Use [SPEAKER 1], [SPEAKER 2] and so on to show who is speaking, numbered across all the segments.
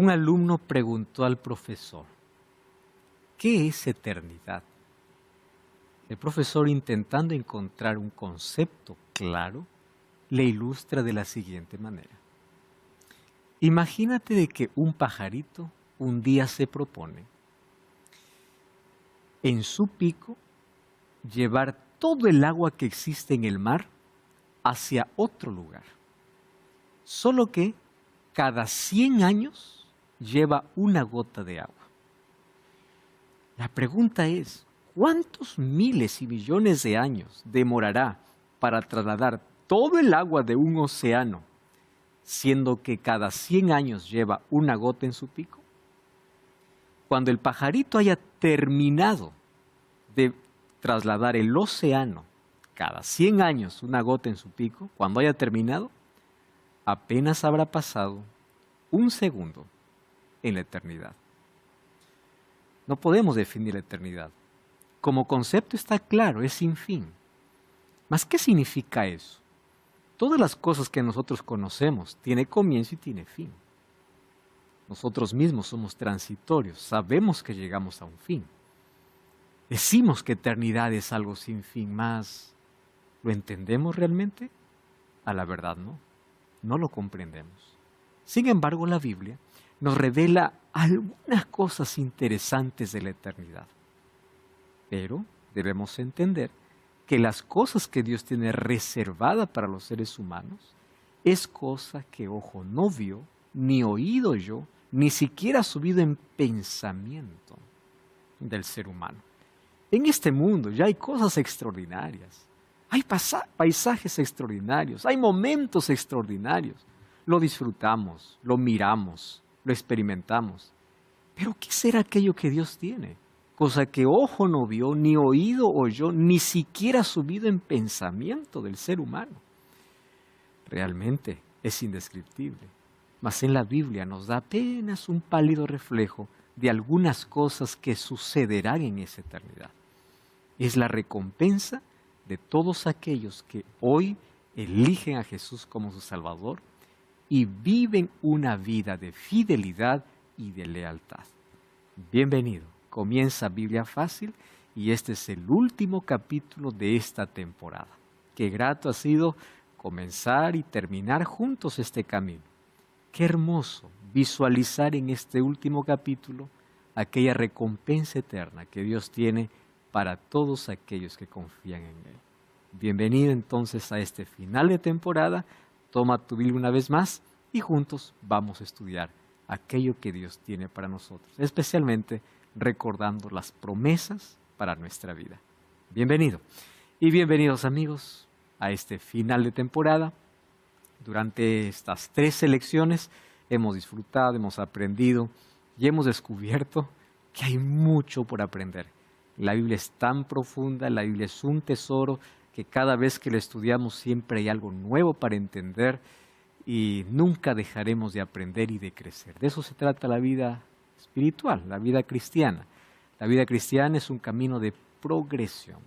[SPEAKER 1] Un alumno preguntó al profesor, ¿qué es eternidad? El profesor, intentando encontrar un concepto claro, le ilustra de la siguiente manera. Imagínate de que un pajarito un día se propone en su pico llevar todo el agua que existe en el mar hacia otro lugar. Solo que cada 100 años lleva una gota de agua. La pregunta es, ¿cuántos miles y millones de años demorará para trasladar todo el agua de un océano, siendo que cada 100 años lleva una gota en su pico? Cuando el pajarito haya terminado de trasladar el océano, cada 100 años una gota en su pico, cuando haya terminado, apenas habrá pasado un segundo en la eternidad. No podemos definir la eternidad. Como concepto está claro, es sin fin. ¿Mas qué significa eso? Todas las cosas que nosotros conocemos tienen comienzo y tienen fin. Nosotros mismos somos transitorios, sabemos que llegamos a un fin. Decimos que eternidad es algo sin fin, mas ¿lo entendemos realmente? A la verdad no lo comprendemos. Sin embargo, la Biblia nos revela algunas cosas interesantes de la eternidad. Pero debemos entender que las cosas que Dios tiene reservadas para los seres humanos es cosa que ojo no vio, ni oído yo, ni siquiera ha subido en pensamiento del ser humano. En este mundo ya hay cosas extraordinarias, hay paisajes extraordinarios, hay momentos extraordinarios. Lo disfrutamos, lo miramos, lo experimentamos. Pero ¿qué será aquello que Dios tiene? Cosa que ojo no vio, ni oído oyó, ni siquiera ha subido en pensamiento del ser humano. Realmente es indescriptible. Mas en la Biblia nos da apenas un pálido reflejo de algunas cosas que sucederán en esa eternidad. Es la recompensa de todos aquellos que hoy eligen a Jesús como su Salvador y viven una vida de fidelidad y de lealtad. Bienvenido, comienza Biblia Fácil y este es el último capítulo de esta temporada. Qué grato ha sido comenzar y terminar juntos este camino. Qué hermoso visualizar en este último capítulo aquella recompensa eterna que Dios tiene para todos aquellos que confían en Él. Bienvenido entonces a este final de temporada. Toma tu Biblia una vez más y juntos vamos a estudiar aquello que Dios tiene para nosotros, especialmente recordando las promesas para nuestra vida. Bienvenido y bienvenidos amigos a este final de temporada. Durante estas 3 lecciones hemos disfrutado, hemos aprendido y hemos descubierto que hay mucho por aprender. La Biblia es tan profunda, la Biblia es un tesoro que cada vez que la estudiamos siempre hay algo nuevo para entender y nunca dejaremos de aprender y de crecer. De eso se trata la vida espiritual, la vida cristiana. La vida cristiana es un camino de progresión.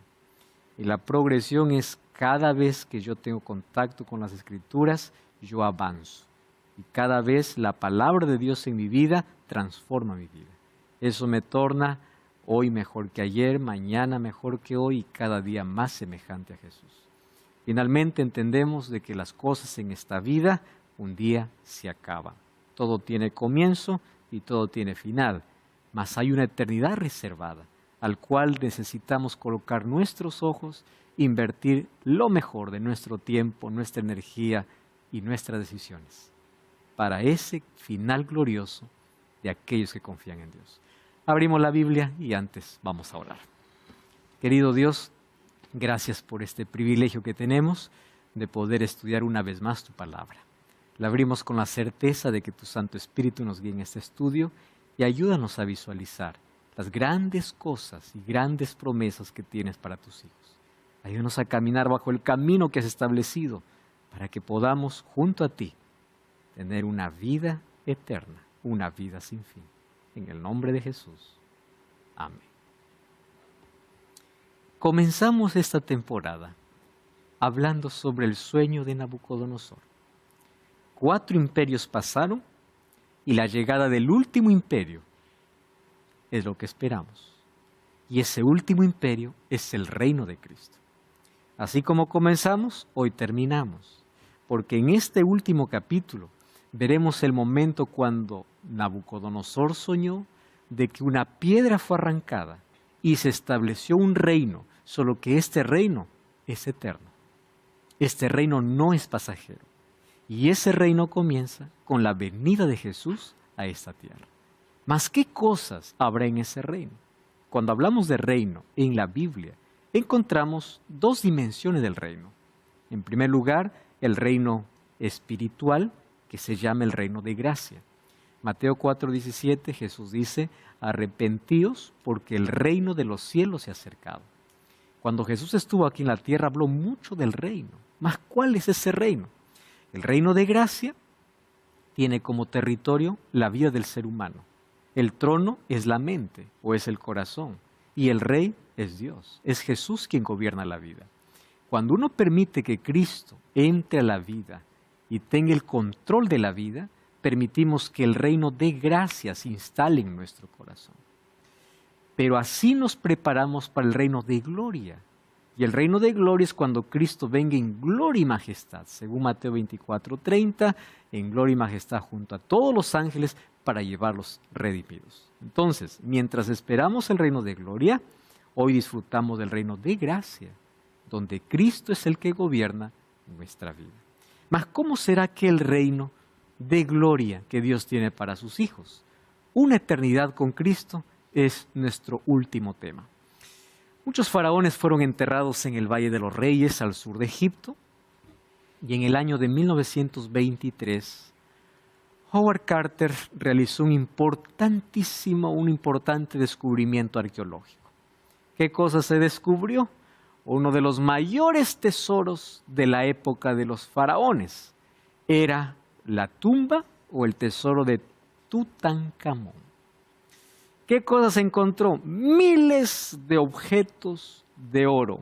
[SPEAKER 1] Y la progresión es cada vez que yo tengo contacto con las Escrituras, yo avanzo. Y cada vez la palabra de Dios en mi vida transforma mi vida. Eso me torna hoy mejor que ayer, mañana mejor que hoy y cada día más semejante a Jesús. Finalmente entendemos de que las cosas en esta vida un día se acaban. Todo tiene comienzo y todo tiene final, mas hay una eternidad reservada al cual necesitamos colocar nuestros ojos, invertir lo mejor de nuestro tiempo, nuestra energía y nuestras decisiones para ese final glorioso de aquellos que confían en Dios. Abrimos la Biblia y antes vamos a orar. Querido Dios, gracias por este privilegio que tenemos de poder estudiar una vez más tu palabra. La abrimos con la certeza de que tu Santo Espíritu nos guíe en este estudio y ayúdanos a visualizar las grandes cosas y grandes promesas que tienes para tus hijos. Ayúdanos a caminar bajo el camino que has establecido para que podamos junto a ti tener una vida eterna, una vida sin fin. En el nombre de Jesús. Amén. Comenzamos esta temporada hablando sobre el sueño de Nabucodonosor. 4 imperios pasaron y la llegada del último imperio es lo que esperamos. Y ese último imperio es el reino de Cristo. Así como comenzamos, hoy terminamos. Porque en este último capítulo veremos el momento cuando Nabucodonosor soñó de que una piedra fue arrancada y se estableció un reino, solo que este reino es eterno. Este reino no es pasajero. Y ese reino comienza con la venida de Jesús a esta tierra. Mas, ¿qué cosas habrá en ese reino? Cuando hablamos de reino en la Biblia, encontramos dos dimensiones del reino. En primer lugar, el reino espiritual, que se llama el reino de gracia. Mateo 4:17, Jesús dice, arrepentíos porque el reino de los cielos se ha acercado. Cuando Jesús estuvo aquí en la tierra habló mucho del reino. Mas, ¿cuál es ese reino? El reino de gracia tiene como territorio la vida del ser humano. El trono es la mente o es el corazón y el rey es Dios. Es Jesús quien gobierna la vida. Cuando uno permite que Cristo entre a la vida y tenga el control de la vida, permitimos que el reino de gracia se instale en nuestro corazón. Pero así nos preparamos para el reino de gloria. Y el reino de gloria es cuando Cristo venga en gloria y majestad, según Mateo 24:30, en gloria y majestad junto a todos los ángeles para llevarlos redimidos. Entonces, mientras esperamos el reino de gloria, hoy disfrutamos del reino de gracia, donde Cristo es el que gobierna nuestra vida. Mas, ¿cómo será aquel reino de gloria que Dios tiene para sus hijos? Una eternidad con Cristo es nuestro último tema. Muchos faraones fueron enterrados en el Valle de los Reyes, al sur de Egipto, y en el año de 1923, Howard Carter realizó un importante descubrimiento arqueológico. ¿Qué cosa se descubrió? Uno de los mayores tesoros de la época de los faraones era la tumba o el tesoro de Tutankamón. ¿Qué cosas encontró? Miles de objetos de oro.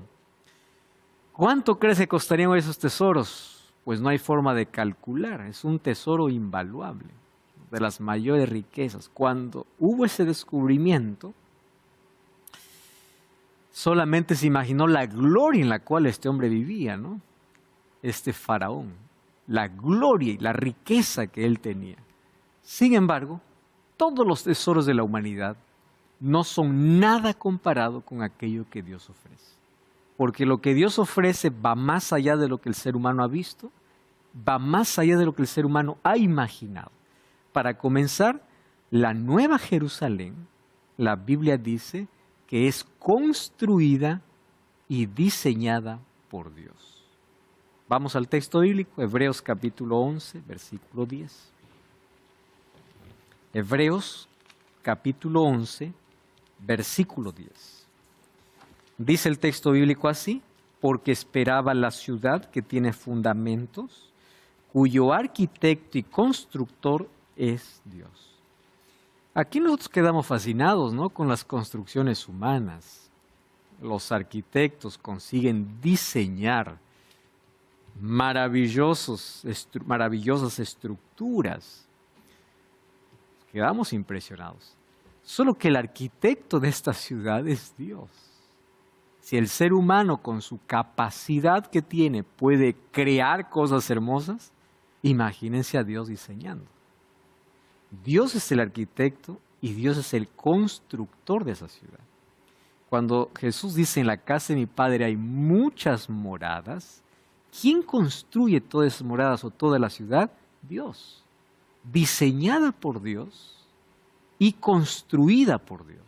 [SPEAKER 1] ¿Cuánto crees que costarían esos tesoros? Pues no hay forma de calcular, es un tesoro invaluable, de las mayores riquezas. Cuando hubo ese descubrimiento, solamente se imaginó la gloria en la cual este hombre vivía, ¿no? Este faraón, la gloria y la riqueza que él tenía. Sin embargo, todos los tesoros de la humanidad no son nada comparado con aquello que Dios ofrece. Porque lo que Dios ofrece va más allá de lo que el ser humano ha visto, va más allá de lo que el ser humano ha imaginado. Para comenzar, la Nueva Jerusalén, la Biblia dice que es construida y diseñada por Dios. Vamos al texto bíblico, Hebreos capítulo 11, versículo 10. Hebreos capítulo 11, versículo 10. Dice el texto bíblico así, porque esperaba la ciudad que tiene fundamentos, cuyo arquitecto y constructor es Dios. Aquí nosotros quedamos fascinados, ¿no?, con las construcciones humanas. Los arquitectos consiguen diseñar maravillosas estructuras. Quedamos impresionados. Solo que el arquitecto de esta ciudad es Dios. Si el ser humano con su capacidad que tiene puede crear cosas hermosas, imagínense a Dios diseñando. Dios es el arquitecto y Dios es el constructor de esa ciudad. Cuando Jesús dice en la casa de mi Padre hay muchas moradas, ¿quién construye todas esas moradas o toda la ciudad? Dios. Diseñada por Dios y construida por Dios.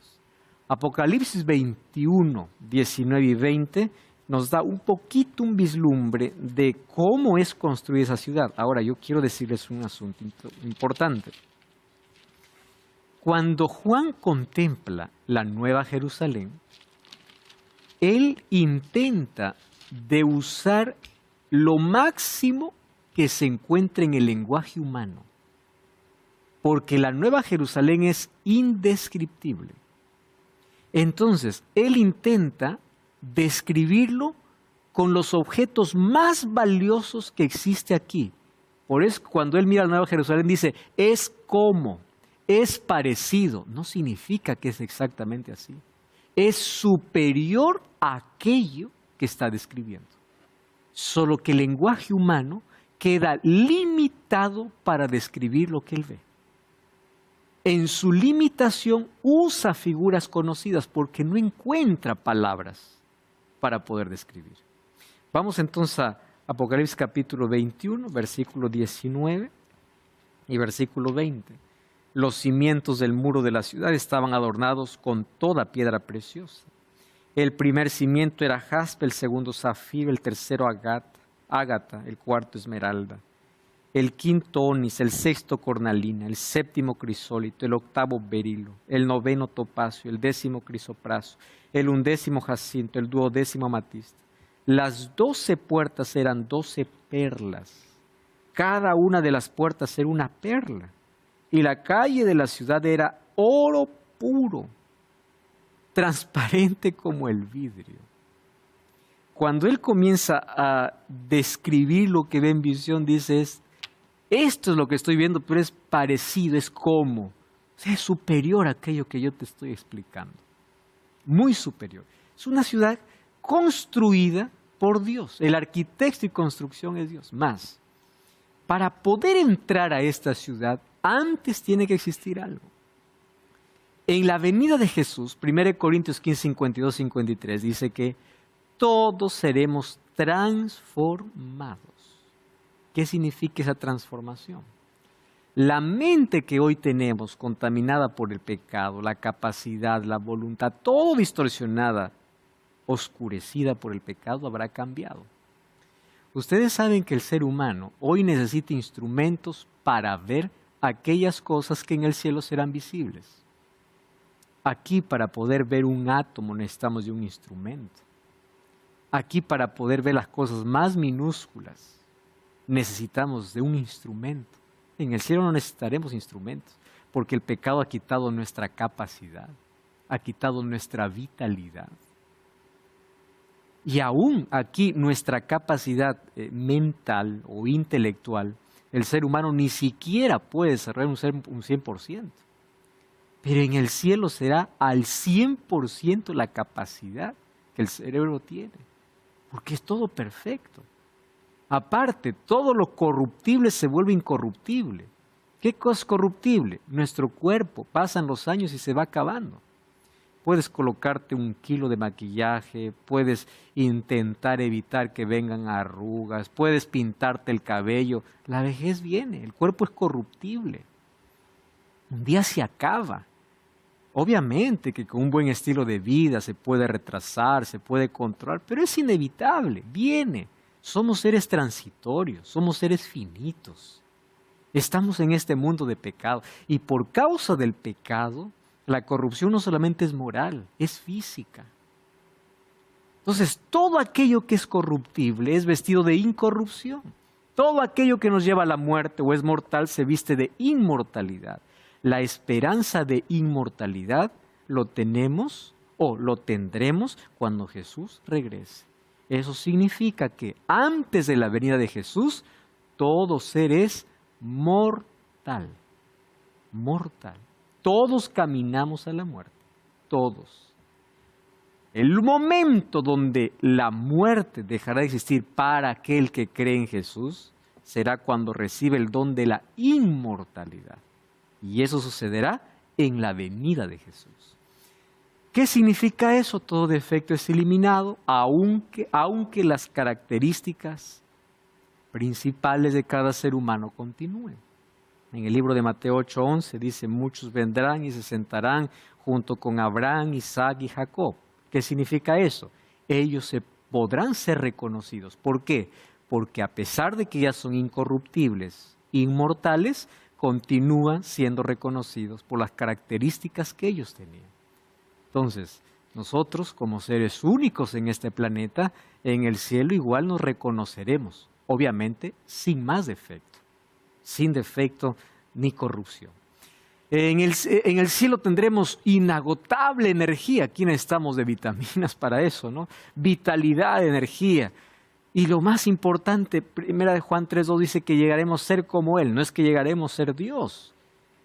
[SPEAKER 1] Apocalipsis 21, 19 y 20 nos da un vislumbre de cómo es construida esa ciudad. Ahora, yo quiero decirles un asunto importante. Cuando Juan contempla la Nueva Jerusalén, él intenta de usar lo máximo que se encuentra en el lenguaje humano, porque la Nueva Jerusalén es indescriptible. Entonces, él intenta describirlo con los objetos más valiosos que existe aquí. Por eso, cuando él mira la Nueva Jerusalén, dice, es como, es parecido, no significa que es exactamente así. Es superior a aquello que está describiendo. Solo que el lenguaje humano queda limitado para describir lo que él ve. En su limitación usa figuras conocidas porque no encuentra palabras para poder describir. Vamos entonces a Apocalipsis capítulo 21, versículo 19 y versículo 20. Los cimientos del muro de la ciudad estaban adornados con toda piedra preciosa. El primer cimiento era jaspe, el segundo zafiro, el tercero ágata, el cuarto esmeralda, el quinto onis, el sexto cornalina, el séptimo crisólito, el octavo berilo, el noveno topacio, el décimo crisopraso, el undécimo jacinto, el duodécimo amatista. Las 12 puertas eran 12 perlas. Cada una de las puertas era una perla. Y la calle de la ciudad era oro puro, transparente como el vidrio. Cuando él comienza a describir lo que ve en visión, dice, esto es lo que estoy viendo, pero es parecido, es como. O sea, es superior a aquello que yo te estoy explicando. Muy superior. Es una ciudad construida por Dios. El arquitecto y construcción es Dios. Más, para poder entrar a esta ciudad, antes tiene que existir algo. En la venida de Jesús, 1 Corintios 15, 52, 53, dice que todos seremos transformados. ¿Qué significa esa transformación? La mente que hoy tenemos, contaminada por el pecado, la capacidad, la voluntad, todo distorsionada, oscurecida por el pecado, habrá cambiado. Ustedes saben que el ser humano hoy necesita instrumentos para ver aquellas cosas que en el cielo serán visibles. Aquí, para poder ver un átomo, necesitamos de un instrumento. Aquí, para poder ver las cosas más minúsculas, necesitamos de un instrumento. En el cielo no necesitaremos instrumentos, porque el pecado ha quitado nuestra capacidad, ha quitado nuestra vitalidad. Y aún aquí nuestra capacidad mental o intelectual, el ser humano ni siquiera puede desarrollar un 100%. Pero en el cielo será al 100% la capacidad que el cerebro tiene, porque es todo perfecto. Aparte, todo lo corruptible se vuelve incorruptible. ¿Qué cosa es corruptible? Nuestro cuerpo, pasan los años y se va acabando. Puedes colocarte 1 kilo de maquillaje, puedes intentar evitar que vengan arrugas, puedes pintarte el cabello. La vejez viene, el cuerpo es corruptible. Un día se acaba. Obviamente que con un buen estilo de vida se puede retrasar, se puede controlar, pero es inevitable, viene. Somos seres transitorios, somos seres finitos. Estamos en este mundo de pecado y por causa del pecado, la corrupción no solamente es moral, es física. Entonces, todo aquello que es corruptible es vestido de incorrupción. Todo aquello que nos lleva a la muerte o es mortal se viste de inmortalidad. La esperanza de inmortalidad lo tenemos o lo tendremos cuando Jesús regrese. Eso significa que antes de la venida de Jesús, todo ser es mortal. Mortal. Todos caminamos a la muerte. Todos. El momento donde la muerte dejará de existir para aquel que cree en Jesús será cuando recibe el don de la inmortalidad. Y eso sucederá en la venida de Jesús. ¿Qué significa eso? Todo defecto es eliminado, aunque las características principales de cada ser humano continúen. En el libro de Mateo 8:11 dice, muchos vendrán y se sentarán junto con Abraham, Isaac y Jacob. ¿Qué significa eso? Ellos podrán ser reconocidos. ¿Por qué? Porque a pesar de que ya son incorruptibles, inmortales, continúan siendo reconocidos por las características que ellos tenían. Entonces, nosotros como seres únicos en este planeta, en el cielo igual nos reconoceremos, obviamente sin más defecto, sin defecto ni corrupción. En el cielo tendremos inagotable energía, aquí necesitamos de vitaminas para eso, ¿no? Vitalidad, energía. Y lo más importante, 1 Juan 3:2 dice que llegaremos a ser como Él, no es que llegaremos a ser Dios.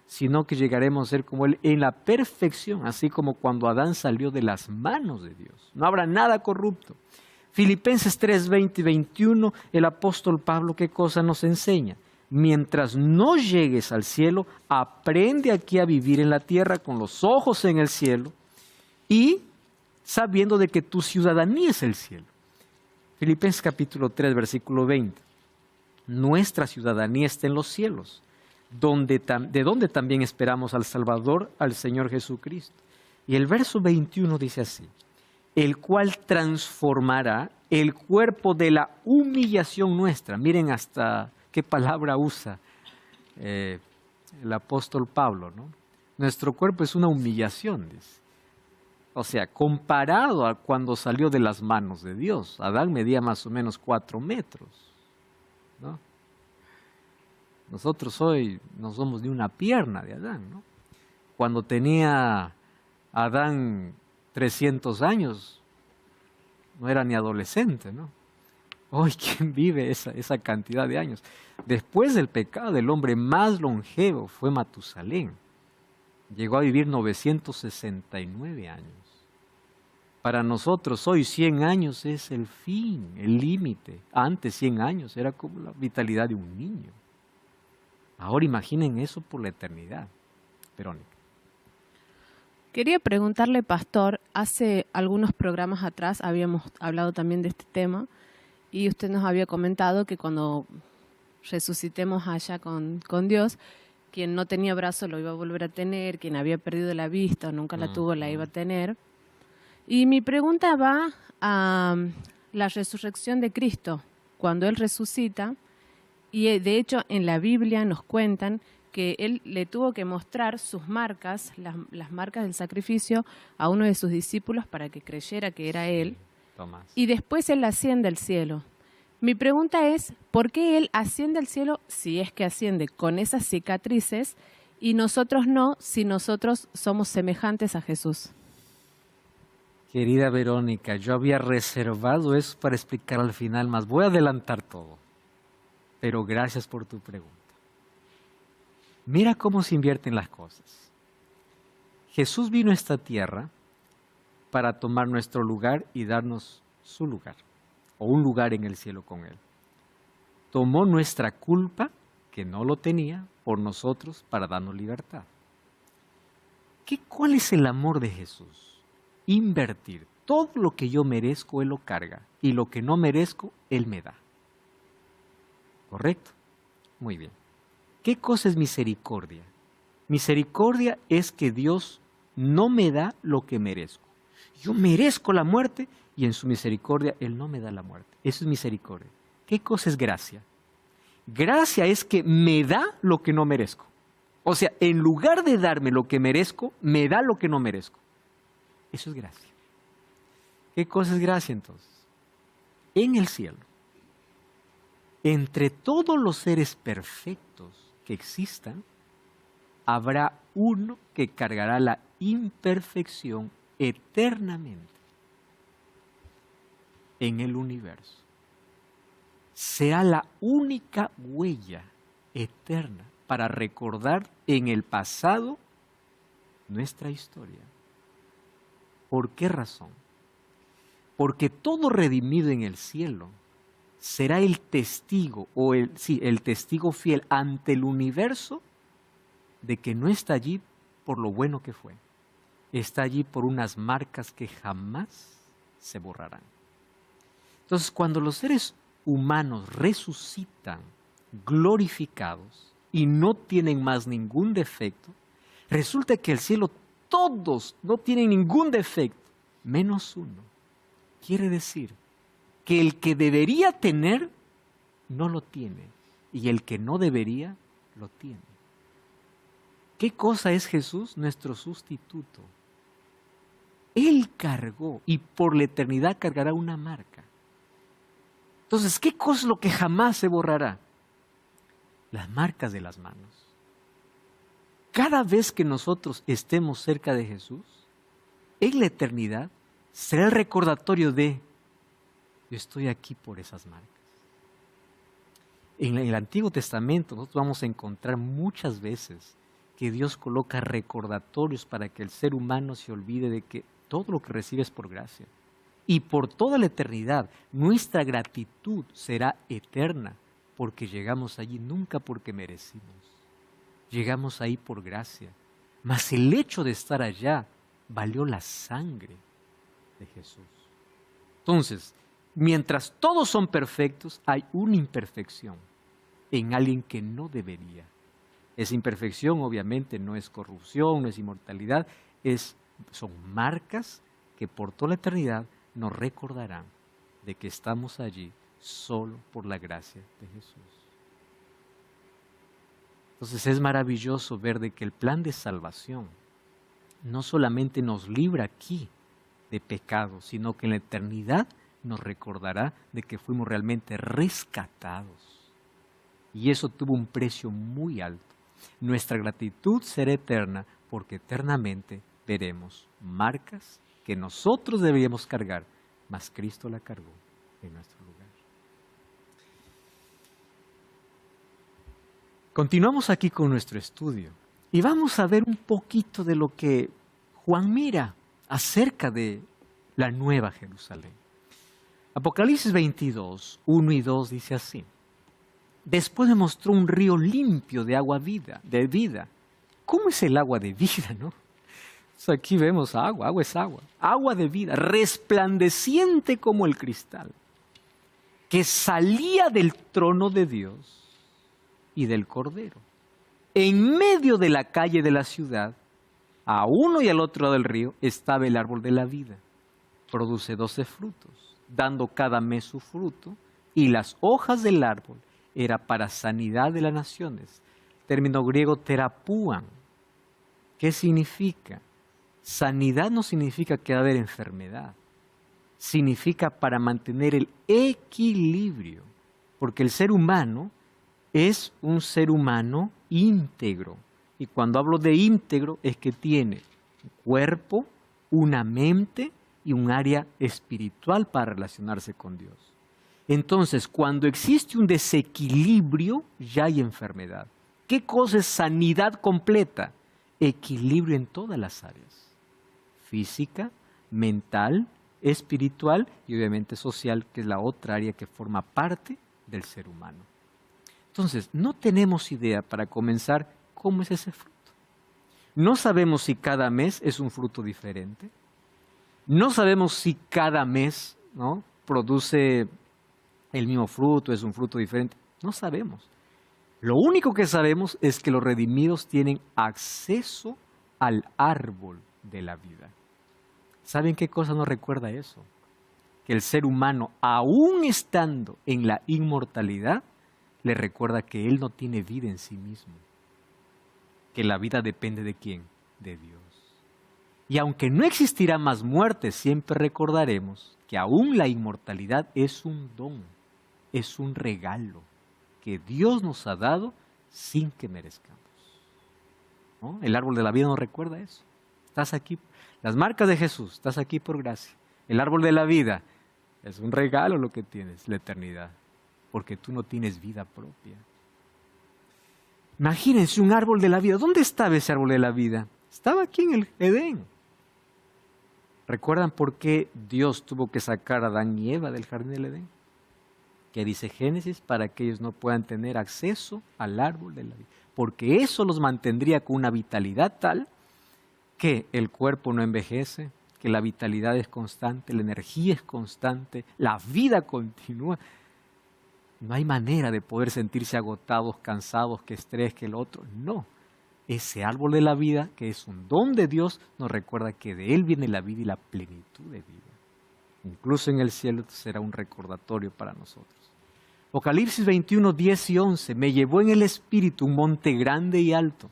[SPEAKER 1] sino que llegaremos a ser como Él en la perfección, así como cuando Adán salió de las manos de Dios. No habrá nada corrupto. Filipenses 3, 20 y 21, el apóstol Pablo, ¿qué cosa nos enseña? Mientras no llegues al cielo, aprende aquí a vivir en la tierra con los ojos en el cielo y sabiendo de que tu ciudadanía es el cielo. Filipenses capítulo 3, versículo 20. Nuestra ciudadanía está en los cielos, de donde también esperamos al Salvador, al Señor Jesucristo. Y el verso 21 dice así: el cual transformará el cuerpo de la humillación nuestra. Miren hasta qué palabra usa el apóstol Pablo, ¿no? Nuestro cuerpo es una humillación, dice. O sea, comparado a cuando salió de las manos de Dios. Adán medía más o menos 4 metros, ¿no? Nosotros hoy no somos ni una pierna de Adán, ¿no? Cuando tenía Adán 300 años, no era ni adolescente, ¿no? Hoy, ¿quién vive esa cantidad de años? Después del pecado, el hombre más longevo fue Matusalén. Llegó a vivir 969 años. Para nosotros hoy 100 años es el fin, el límite. Antes 100 años era como la vitalidad de un niño. Ahora imaginen eso por la eternidad. Verónica.
[SPEAKER 2] Quería preguntarle, pastor, hace algunos programas atrás habíamos hablado también de este tema y usted nos había comentado que cuando resucitemos allá con Dios, quien no tenía brazo lo iba a volver a tener, quien había perdido la vista o nunca la tuvo la iba a tener. Y mi pregunta va a la resurrección de Cristo, cuando Él resucita, y de hecho en la Biblia nos cuentan que Él le tuvo que mostrar sus marcas, las marcas del sacrificio, a uno de sus discípulos para que creyera que era Él,
[SPEAKER 1] Tomás.
[SPEAKER 2] Y después Él asciende al cielo. Mi pregunta es, ¿por qué Él asciende al cielo, si es que asciende, con esas cicatrices, y nosotros no, si nosotros somos semejantes a Jesús?
[SPEAKER 1] Querida Verónica, yo había reservado eso para explicar al final, más voy a adelantar todo. Pero gracias por tu pregunta. Mira cómo se invierten las cosas. Jesús vino a esta tierra para tomar nuestro lugar y darnos su lugar, o un lugar en el cielo con Él. Tomó nuestra culpa, que no lo tenía, por nosotros para darnos libertad. ¿Cuál es el amor de Jesús? Invertir. Todo lo que yo merezco, Él lo carga, y lo que no merezco, Él me da. ¿Correcto? Muy bien. ¿Qué cosa es misericordia? Misericordia es que Dios no me da lo que merezco. Yo merezco la muerte y en su misericordia Él no me da la muerte. Eso es misericordia. ¿Qué cosa es gracia? Gracia es que me da lo que no merezco. O sea, en lugar de darme lo que merezco, me da lo que no merezco. Eso es gracia. ¿Qué cosa es gracia entonces? En el cielo, entre todos los seres perfectos que existan, habrá uno que cargará la imperfección eternamente en el universo. Será la única huella eterna para recordar en el pasado nuestra historia. ¿Por qué razón? Porque todo redimido en el cielo será el testigo, el testigo fiel ante el universo de que no está allí por lo bueno que fue. Está allí por unas marcas que jamás se borrarán. Entonces, cuando los seres humanos resucitan glorificados y no tienen más ningún defecto, resulta que el cielo todos no tienen ningún defecto, menos uno. Quiere decir que el que debería tener, no lo tiene, y el que no debería, lo tiene. ¿Qué cosa es Jesús? Nuestro sustituto. Él cargó y por la eternidad cargará una marca. Entonces, ¿qué cosa es lo que jamás se borrará? Las marcas de las manos. Cada vez que nosotros estemos cerca de Jesús, en la eternidad, será el recordatorio de, yo estoy aquí por esas marcas. En el Antiguo Testamento nosotros vamos a encontrar muchas veces que Dios coloca recordatorios para que el ser humano se olvide de que todo lo que recibe es por gracia. Y por toda la eternidad, nuestra gratitud será eterna, porque llegamos allí nunca porque merecimos. Llegamos ahí por gracia. Mas el hecho de estar allá valió la sangre de Jesús. Entonces, mientras todos son perfectos, hay una imperfección en alguien que no debería. Esa imperfección obviamente no es corrupción, no es inmortalidad, son marcas que por toda la eternidad nos recordarán de que estamos allí solo por la gracia de Jesús. Entonces es maravilloso ver de que el plan de salvación no solamente nos libra aquí de pecado, sino que en la eternidad nos recordará de que fuimos realmente rescatados. Y eso tuvo un precio muy alto. Nuestra gratitud será eterna porque eternamente veremos marcas que nosotros deberíamos cargar, mas Cristo la cargó en nuestro lugar. Continuamos aquí con nuestro estudio y vamos a ver un poquito de lo que Juan mira acerca de la Nueva Jerusalén. Apocalipsis 22, 1 y 2 dice así: después me mostró un río limpio de agua de vida. ¿Cómo es el agua de vida, no? Aquí vemos agua es agua. Agua de vida, resplandeciente como el cristal, que salía del trono de Dios y del Cordero. En medio de la calle de la ciudad, a uno y al otro lado del río, estaba el árbol de la vida. Produce 12 frutos, dando cada mes su fruto, y las hojas del árbol era para sanidad de las naciones. Término griego terapúan. ¿Qué significa? Sanidad no significa que va a haber enfermedad. Significa para mantener el equilibrio. Porque el ser humano es un ser humano íntegro. Y cuando hablo de íntegro es que tiene un cuerpo, una mente y un área espiritual para relacionarse con Dios. Entonces, cuando existe un desequilibrio, ya hay enfermedad. ¿Qué cosa es sanidad completa? Equilibrio en todas las áreas. Física, mental, espiritual y obviamente social, que es la otra área que forma parte del ser humano. Entonces, no tenemos idea para comenzar cómo es ese fruto. No sabemos si cada mes es un fruto diferente. No sabemos si cada mes, ¿no?, produce el mismo fruto, es un fruto diferente. No sabemos. Lo único que sabemos es que los redimidos tienen acceso al árbol de la vida. ¿Saben qué cosa nos recuerda eso? Que el ser humano, aún estando en la inmortalidad, le recuerda que él no tiene vida en sí mismo. Que la vida depende ¿de quién? De Dios. Y aunque no existirá más muerte, siempre recordaremos que aún la inmortalidad es un don, es un regalo que Dios nos ha dado sin que merezcamos. ¿No? El árbol de la vida nos recuerda eso. Estás aquí, las marcas de Jesús, estás aquí por gracia. El árbol de la vida es un regalo lo que tienes, la eternidad, porque tú no tienes vida propia. Imagínense un árbol de la vida. ¿Dónde estaba ese árbol de la vida? Estaba aquí en el Edén. ¿Recuerdan por qué Dios tuvo que sacar a Adán y Eva del jardín del Edén? Que dice Génesis, para que ellos no puedan tener acceso al árbol de la vida. Porque eso los mantendría con una vitalidad tal que el cuerpo no envejece, que la vitalidad es constante, la energía es constante, la vida continúa. No hay manera de poder sentirse agotados, cansados, que estrés, que el otro. No. Ese árbol de la vida, que es un don de Dios, nos recuerda que de Él viene la vida y la plenitud de vida. Incluso en el cielo será un recordatorio para nosotros. Apocalipsis 21, 10 y 11. Me llevó en el espíritu un monte grande y alto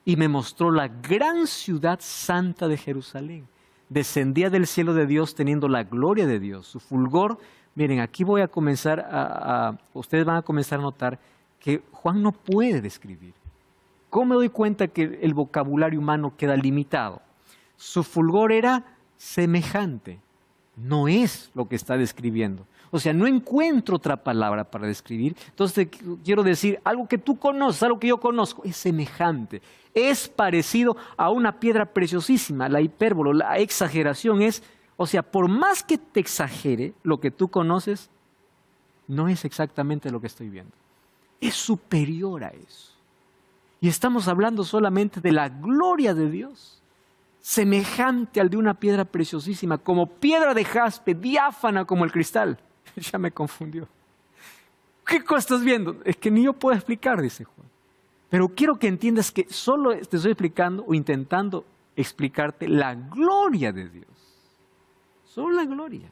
[SPEAKER 1] y me mostró la gran ciudad santa de Jerusalén. Descendía del cielo de Dios teniendo la gloria de Dios. Su fulgor, miren, aquí voy a comenzar ustedes van a comenzar a notar que Juan no puede describir. ¿Cómo me doy cuenta que el vocabulario humano queda limitado? Su fulgor era semejante. no es lo que está describiendo. O sea, no encuentro otra palabra para describir. Entonces quiero decir, algo que tú conoces, algo que yo conozco, es semejante. Es parecido a una piedra preciosísima. La hipérbole, la exageración es, o sea, por más que te exagere lo que tú conoces, no es exactamente lo que estoy viendo. Es superior a eso. Y estamos hablando solamente de la gloria de Dios. Semejante al de una piedra preciosísima, como piedra de jaspe, diáfana como el cristal. Ya me confundió. ¿Qué cosa estás viendo? Es que ni yo puedo explicar, dice Juan. Pero quiero que entiendas que solo te estoy explicando o intentando explicarte la gloria de Dios. Solo la gloria.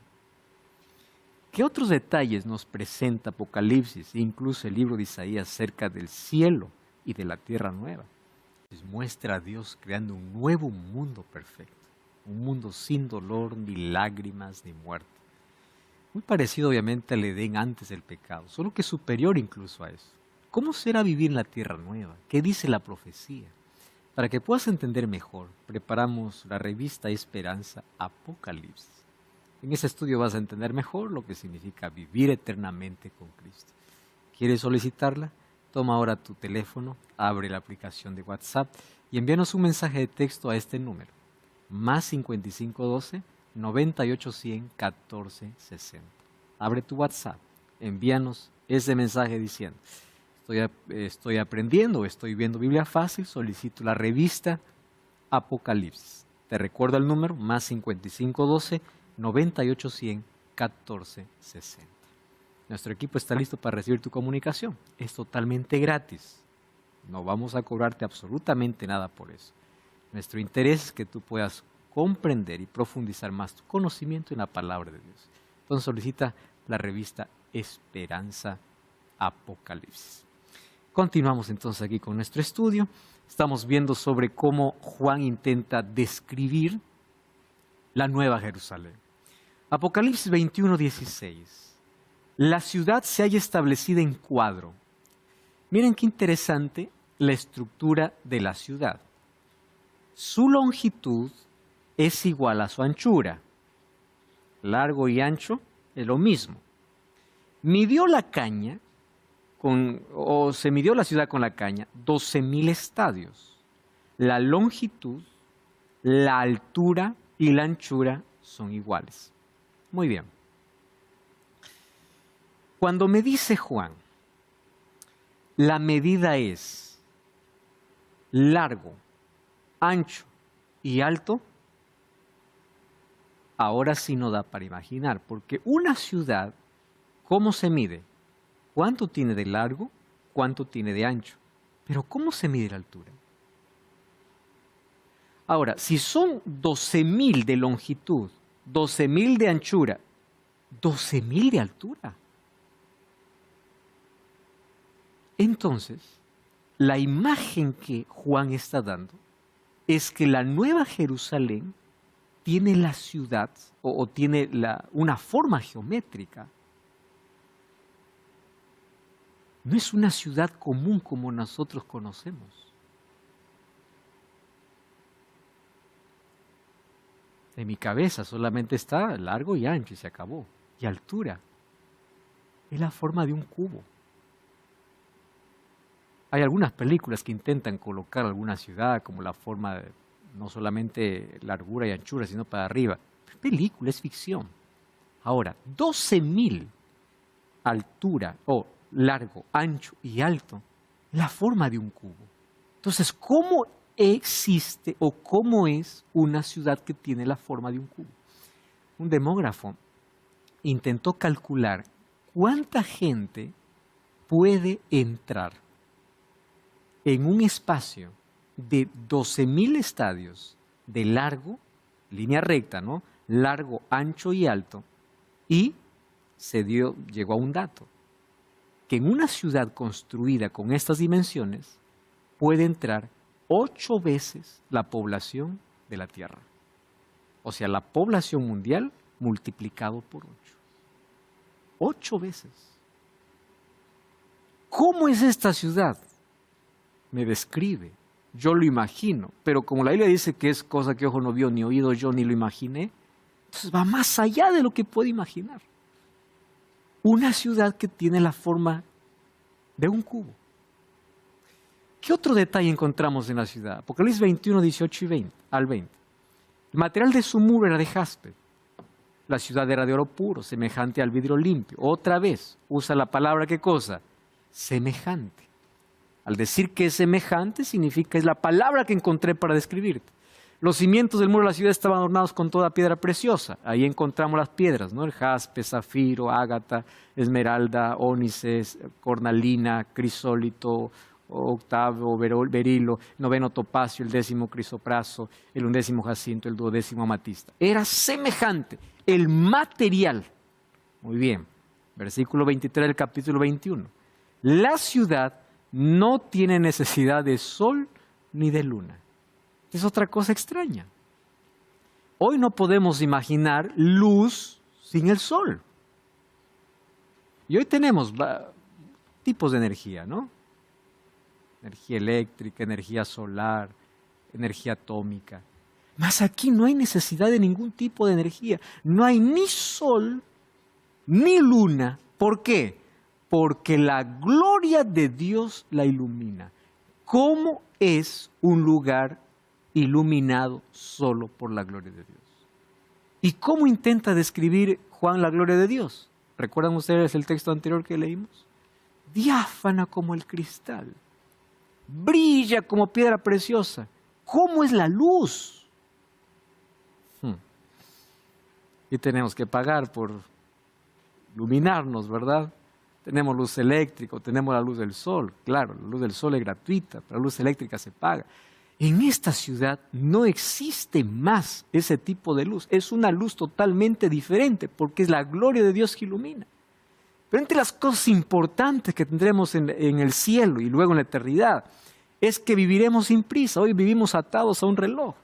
[SPEAKER 1] ¿Qué otros detalles nos presenta Apocalipsis, incluso el libro de Isaías, acerca del cielo y de la tierra nueva? Pues muestra a Dios creando un nuevo mundo perfecto, un mundo sin dolor, ni lágrimas, ni muerte. Muy parecido obviamente al Edén antes del pecado, solo que superior incluso a eso. ¿Cómo será vivir en la tierra nueva? ¿Qué dice la profecía? Para que puedas entender mejor, preparamos la revista Esperanza Apocalipsis. En ese estudio vas a entender mejor lo que significa vivir eternamente con Cristo. ¿Quieres solicitarla? Toma ahora tu teléfono, abre la aplicación de WhatsApp y envíanos un mensaje de texto a este número, más 5512 9810 1460. Abre tu WhatsApp, envíanos ese mensaje diciendo, estoy aprendiendo, estoy viendo Biblia fácil, solicito la revista Apocalipsis. Te recuerdo el número, más 5512 9810 1460. Nuestro equipo está listo para recibir tu comunicación. Es totalmente gratis. No vamos a cobrarte absolutamente nada por eso. Nuestro interés es que tú puedas comprender y profundizar más tu conocimiento en la palabra de Dios. Entonces solicita la revista Esperanza Apocalipsis. Continuamos entonces aquí con nuestro estudio. Estamos viendo sobre cómo Juan intenta describir la Nueva Jerusalén. Apocalipsis 21:16. La ciudad se halla establecida en cuadro. Miren qué interesante la estructura de la ciudad. Su longitud es igual a su anchura. Largo y ancho es lo mismo. Midió la caña, se midió la ciudad con la caña, 12,000 estadios. La longitud, la altura y la anchura son iguales. Muy bien. Cuando me dice Juan, la medida es largo, ancho y alto, ahora sí no da para imaginar, porque una ciudad, ¿cómo se mide? ¿Cuánto tiene de largo? ¿Cuánto tiene de ancho? Pero ¿cómo se mide la altura? Ahora, si son 12,000 de longitud, 12,000 de anchura, 12,000 de altura. Entonces, la imagen que Juan está dando es que la Nueva Jerusalén tiene la ciudad o tiene una forma geométrica. No es una ciudad común como nosotros conocemos. En mi cabeza solamente está largo y ancho y se acabó. Y altura. Es la forma de un cubo. Hay algunas películas que intentan colocar alguna ciudad como la forma de no solamente largura y anchura, sino para arriba. Es película, es ficción. Ahora, 12,000 altura, largo, ancho y alto, la forma de un cubo. Entonces, ¿cómo existe o cómo es una ciudad que tiene la forma de un cubo? Un demógrafo intentó calcular cuánta gente puede entrar en un espacio de 12,000 estadios de largo, línea recta, ¿no? Largo, ancho y alto, y llegó a un dato, que en una ciudad construida con estas dimensiones puede entrar 8 veces la población de la Tierra. O sea, la población mundial multiplicado por 8. 8 veces. ¿Cómo es esta ciudad? Me describe, yo lo imagino, pero como la Biblia dice que es cosa que ojo no vio, ni oído yo, ni lo imaginé, Entonces va más allá de lo que puede imaginar. Una ciudad que tiene la forma de un cubo. ¿Qué otro detalle encontramos en la ciudad? Apocalipsis 21, 18 y 20, al 20. El material de su muro era de jaspe. La ciudad era de oro puro, semejante al vidrio limpio. Otra vez, usa la palabra, ¿qué cosa? Semejante. Al decir que es semejante, significa es la palabra que encontré para describirte. Los cimientos del muro de la ciudad estaban adornados con toda piedra preciosa. Ahí encontramos las piedras, ¿no? El jaspe, zafiro, ágata, esmeralda, ónice, cornalina, crisólito, octavo, berilo, noveno topacio, el 10º crisopraso, el 11º jacinto, el 12º amatista. Era semejante el material. Muy bien. Versículo 23 del capítulo 21. La ciudad no tiene necesidad de sol ni de luna. Es otra cosa extraña. Hoy no podemos imaginar luz sin el sol. Y hoy tenemos tipos de energía, ¿no? Energía eléctrica, energía solar, energía atómica. Mas aquí no hay necesidad de ningún tipo de energía. No hay ni sol ni luna. ¿Por qué? Porque la gloria de Dios la ilumina. ¿Cómo es un lugar iluminado solo por la gloria de Dios? ¿Y cómo intenta describir Juan la gloria de Dios? ¿Recuerdan ustedes el texto anterior que leímos? Diáfana como el cristal. Brilla como piedra preciosa. ¿Cómo es la luz? Y tenemos que pagar por iluminarnos, ¿verdad? Tenemos luz eléctrica, tenemos la luz del sol. Claro, la luz del sol es gratuita, pero la luz eléctrica se paga. En esta ciudad no existe más ese tipo de luz. Es una luz totalmente diferente porque es la gloria de Dios que ilumina. Pero entre las cosas importantes que tendremos en el cielo y luego en la eternidad es que viviremos sin prisa. Hoy vivimos atados a un reloj.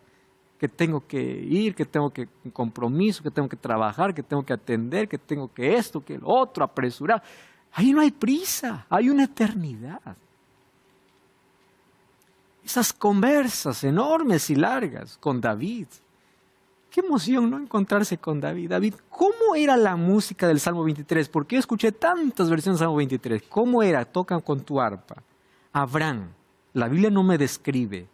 [SPEAKER 1] Que tengo que ir, que tengo que un compromiso, que tengo que trabajar, que tengo que atender, que tengo que esto, que lo otro, apresurar. Ahí no hay prisa, hay una eternidad. Esas conversas enormes y largas con David. Qué emoción, ¿no? Encontrarse con David. David, ¿cómo era la música del Salmo 23? Porque yo escuché tantas versiones del Salmo 23. ¿Cómo era? Tocan con tu arpa. Abraham, la Biblia no me describe.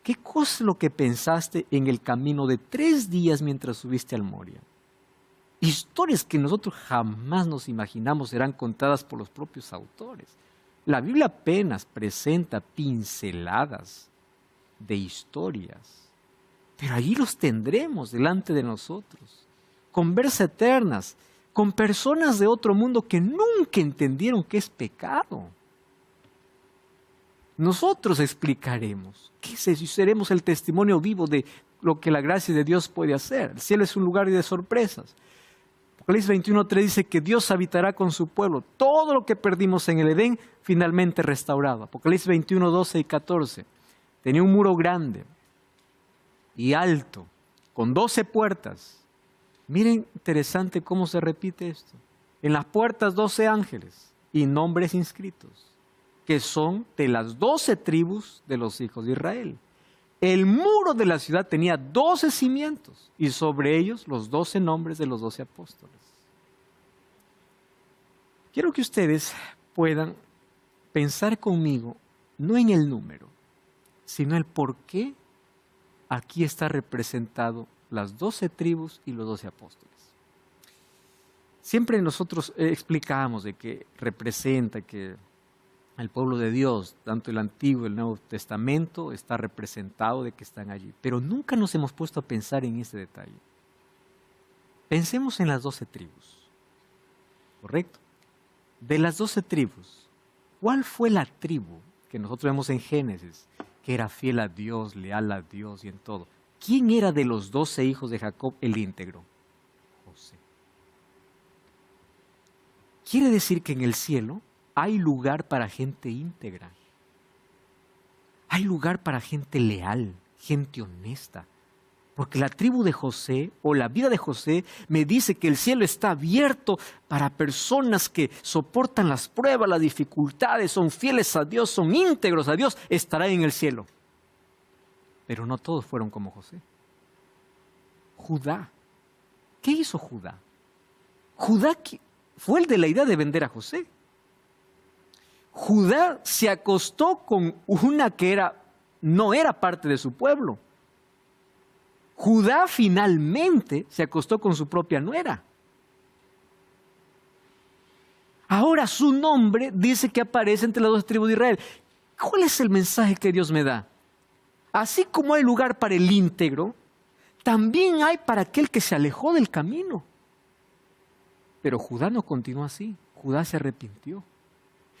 [SPEAKER 1] ¿Qué cosa es lo que pensaste en el camino de 3 días mientras subiste al Moria? Historias que nosotros jamás nos imaginamos serán contadas por los propios autores. La Biblia apenas presenta pinceladas de historias, pero allí los tendremos delante de nosotros. Conversas eternas, con personas de otro mundo que nunca entendieron qué es pecado. Nosotros explicaremos qué es eso y seremos el testimonio vivo de lo que la gracia de Dios puede hacer. El cielo es un lugar de sorpresas. Apocalipsis 21:3 dice que Dios habitará con su pueblo. Todo lo que perdimos en el Edén, finalmente restaurado. Apocalipsis 21:12 y 14. Tenía un muro grande y alto, con 12 puertas. Miren, interesante cómo se repite esto. En las puertas 12 ángeles y nombres inscritos, que son de las 12 tribus de los hijos de Israel. El muro de la ciudad tenía 12 cimientos y sobre ellos los 12 nombres de los 12 apóstoles. Quiero que ustedes puedan pensar conmigo, no en el número, sino el por qué aquí está representado las 12 tribus y los 12 apóstoles. Siempre nosotros explicamos de que representa que el pueblo de Dios, tanto el Antiguo y el Nuevo Testamento, está representado de que están allí. Pero nunca nos hemos puesto a pensar en ese detalle. Pensemos en las 12 tribus, ¿correcto? De las 12 tribus, ¿cuál fue la tribu que nosotros vemos en Génesis, que era fiel a Dios, leal a Dios y en todo? ¿Quién era de los 12 hijos de Jacob el íntegro? José. Quiere decir que en el cielo hay lugar para gente íntegra. Hay lugar para gente leal, gente honesta. Porque la tribu de José o la vida de José me dice que el cielo está abierto para personas que soportan las pruebas, las dificultades, son fieles a Dios, son íntegros a Dios, estarán en el cielo. Pero no todos fueron como José. Judá ¿Qué hizo Judá? Judá fue el de la idea de vender a José. Judá se acostó con una que no era parte de su pueblo. Judá finalmente se acostó con su propia nuera. Ahora su nombre dice que aparece entre las 2 tribus de Israel. ¿Cuál es el mensaje que Dios me da? Así como hay lugar para el íntegro, también hay para aquel que se alejó del camino. Pero Judá no continuó así. Judá se arrepintió.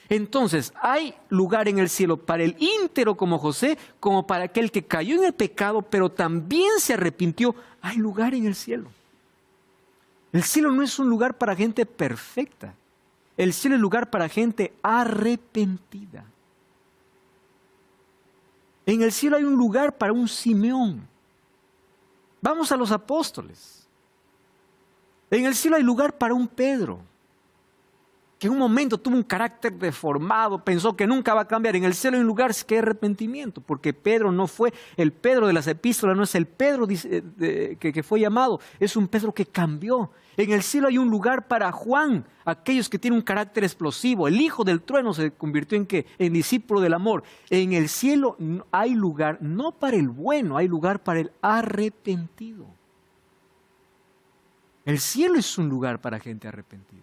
[SPEAKER 1] Entonces, hay lugar en el cielo para el íntegro como José, como para aquel que cayó en el pecado, pero también se arrepintió. Hay lugar en el cielo. El cielo no es un lugar para gente perfecta. El cielo es lugar para gente arrepentida. En el cielo hay un lugar para un Simeón. Vamos a los apóstoles. En el cielo hay lugar para un Pedro, que en un momento tuvo un carácter deformado, pensó que nunca va a cambiar. En el cielo hay un lugar que hay arrepentimiento, porque Pedro no fue el Pedro de las epístolas, no es el Pedro que fue llamado, es un Pedro que cambió. En el cielo hay un lugar para Juan, aquellos que tienen un carácter explosivo. El hijo del trueno se convirtió en ¿qué? En discípulo del amor. En el cielo hay lugar no para el bueno, hay lugar para el arrepentido. El cielo es un lugar para gente arrepentida.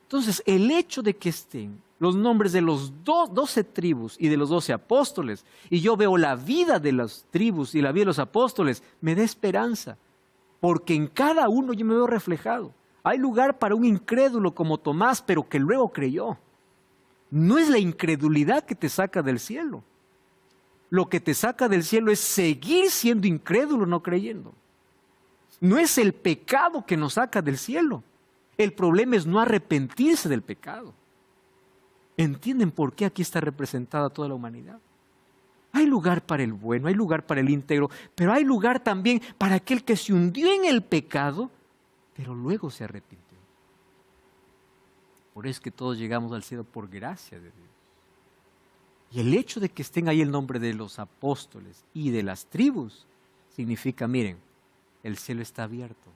[SPEAKER 1] Entonces, el hecho de que estén los nombres de los 12 tribus y de los 12 apóstoles, y yo veo la vida de las tribus y la vida de los apóstoles, me da esperanza, porque en cada uno yo me veo reflejado. Hay lugar para un incrédulo como Tomás, pero que luego creyó. No es la incredulidad que te saca del cielo. Lo que te saca del cielo es seguir siendo incrédulo, no creyendo. No es el pecado que nos saca del cielo. El problema es no arrepentirse del pecado. ¿Entienden por qué aquí está representada toda la humanidad? Hay lugar para el bueno, hay lugar para el íntegro, pero hay lugar también para aquel que se hundió en el pecado, pero luego se arrepintió. Por eso es que todos llegamos al cielo por gracia de Dios. Y el hecho de que estén ahí el nombre de los apóstoles y de las tribus, significa, miren, el cielo está abierto.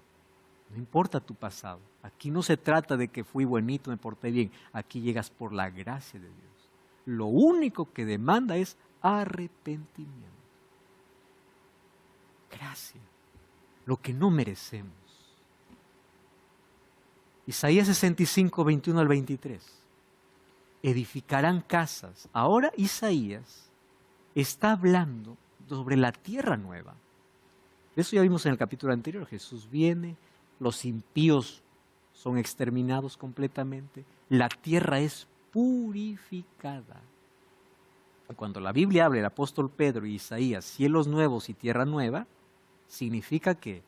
[SPEAKER 1] No importa tu pasado. Aquí no se trata de que fui bonito, me porté bien. Aquí llegas por la gracia de Dios. Lo único que demanda es arrepentimiento. Gracia. Lo que no merecemos. Isaías 65, 21 al 23. Edificarán casas. Ahora Isaías está hablando sobre la tierra nueva. Eso ya vimos en el capítulo anterior. Jesús viene, los impíos son exterminados completamente, la tierra es purificada. Cuando la Biblia habla del apóstol Pedro y Isaías, cielos nuevos y tierra nueva, significa que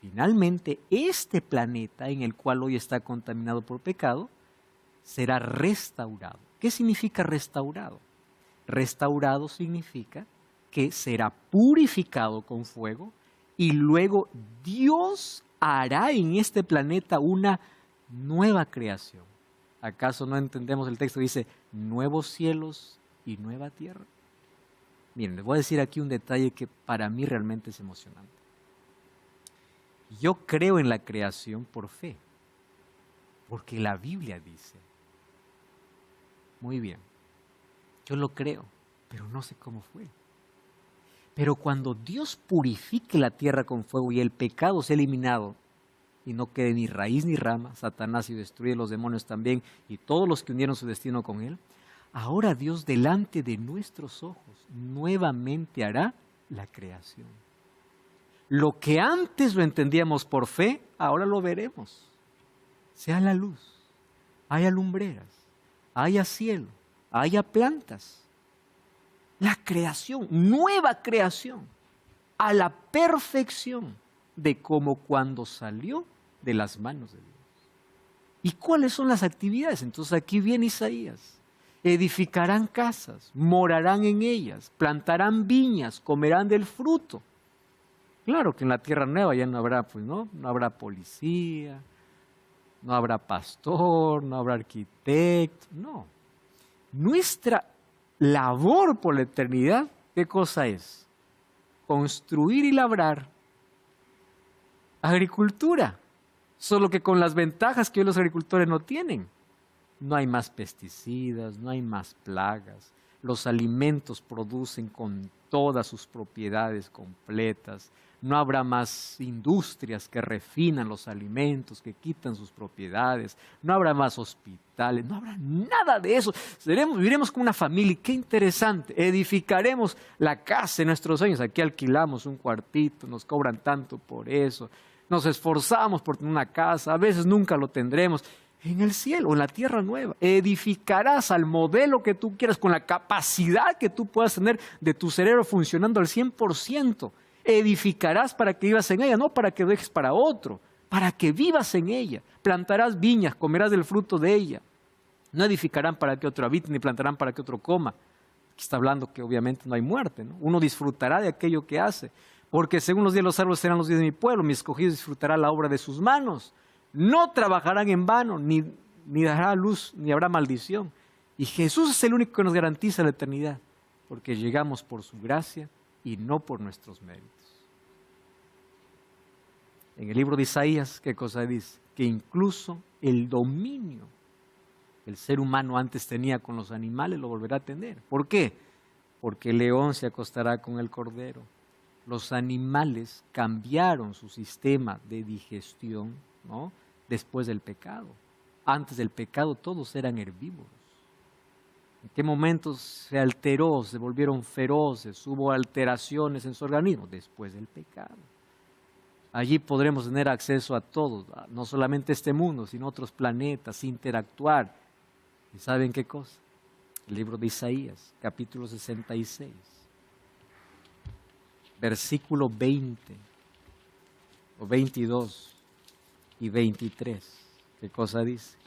[SPEAKER 1] finalmente este planeta en el cual hoy está contaminado por pecado, será restaurado. ¿Qué significa restaurado? Restaurado significa que será purificado con fuego y luego Dios hará en este planeta una nueva creación. ¿Acaso no entendemos el texto? Dice, nuevos cielos y nueva tierra. Miren, les voy a decir aquí un detalle que para mí realmente es emocionante. Yo creo en la creación por fe, porque la Biblia dice. Muy bien, yo lo creo, pero no sé cómo fue. Pero cuando Dios purifique la tierra con fuego y el pecado sea eliminado, y no quede ni raíz ni rama, Satanás y destruye los demonios también, y todos los que unieron su destino con él, ahora Dios delante de nuestros ojos nuevamente hará la creación. Lo que antes lo entendíamos por fe, ahora lo veremos. Sea la luz, haya lumbreras, haya cielo, haya plantas. La creación, nueva creación, a la perfección de como cuando salió de las manos de Dios. ¿Y cuáles son las actividades? Entonces aquí viene Isaías. Edificarán casas, morarán en ellas, plantarán viñas, comerán del fruto. Claro que en la tierra nueva ya no habrá, no habrá policía, no habrá pastor, no habrá arquitecto, no. Nuestra labor por la eternidad, ¿qué cosa es? Construir y labrar agricultura, solo que con las ventajas que hoy los agricultores no tienen. No hay más pesticidas, no hay más plagas, los alimentos producen con todas sus propiedades completas, no habrá más industrias que refinan los alimentos, que quitan sus propiedades, no habrá más hospitales, no habrá nada de eso. Viviremos como una familia, qué interesante, edificaremos la casa de nuestros sueños, aquí alquilamos un cuartito, nos cobran tanto por eso, nos esforzamos por tener una casa, a veces nunca lo tendremos. En el cielo, en la tierra nueva, edificarás al modelo que tú quieras, con la capacidad que tú puedas tener de tu cerebro funcionando al 100%. Edificarás para que vivas en ella, no para que dejes para otro, para que vivas en ella. Plantarás viñas, comerás del fruto de ella. No edificarán para que otro habite, ni plantarán para que otro coma. Aquí está hablando que obviamente no hay muerte, ¿no? Uno disfrutará de aquello que hace, porque según los días de los árboles serán los días de mi pueblo, mi escogido disfrutará la obra de sus manos. No trabajarán en vano, ni dará luz, ni habrá maldición. Y Jesús es el único que nos garantiza la eternidad, porque llegamos por su gracia y no por nuestros méritos. En el libro de Isaías, ¿qué cosa dice? Que incluso el dominio que el ser humano antes tenía con los animales lo volverá a tener. ¿Por qué? Porque el león se acostará con el cordero. Los animales cambiaron su sistema de digestión, ¿no? Después del pecado. Antes del pecado todos eran herbívoros. ¿En qué momentos se alteró, se volvieron feroces, hubo alteraciones en su organismo? Después del pecado. Allí podremos tener acceso a todo, no solamente este mundo, sino otros planetas, interactuar. ¿Y saben qué cosa? El libro de Isaías, capítulo 66, versículo 20 o 22 y 23. ¿Qué cosa dice?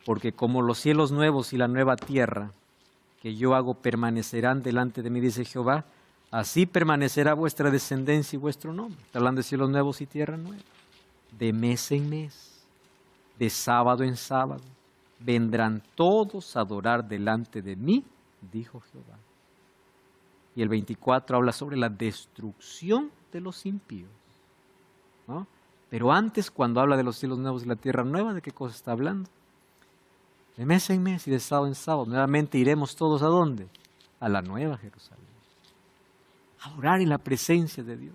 [SPEAKER 1] Porque como los cielos nuevos y la nueva tierra que yo hago permanecerán delante de mí, dice Jehová, así permanecerá vuestra descendencia y vuestro nombre. Está hablando de cielos nuevos y tierra nueva. De mes en mes, de sábado en sábado, vendrán todos a adorar delante de mí, dijo Jehová. Y el 24 habla sobre la destrucción de los impíos, ¿no? Pero antes, cuando habla de los cielos nuevos y la tierra nueva, ¿de qué cosa está hablando? De mes en mes y de sábado en sábado. Nuevamente iremos todos ¿a dónde? A la nueva Jerusalén. A orar en la presencia de Dios.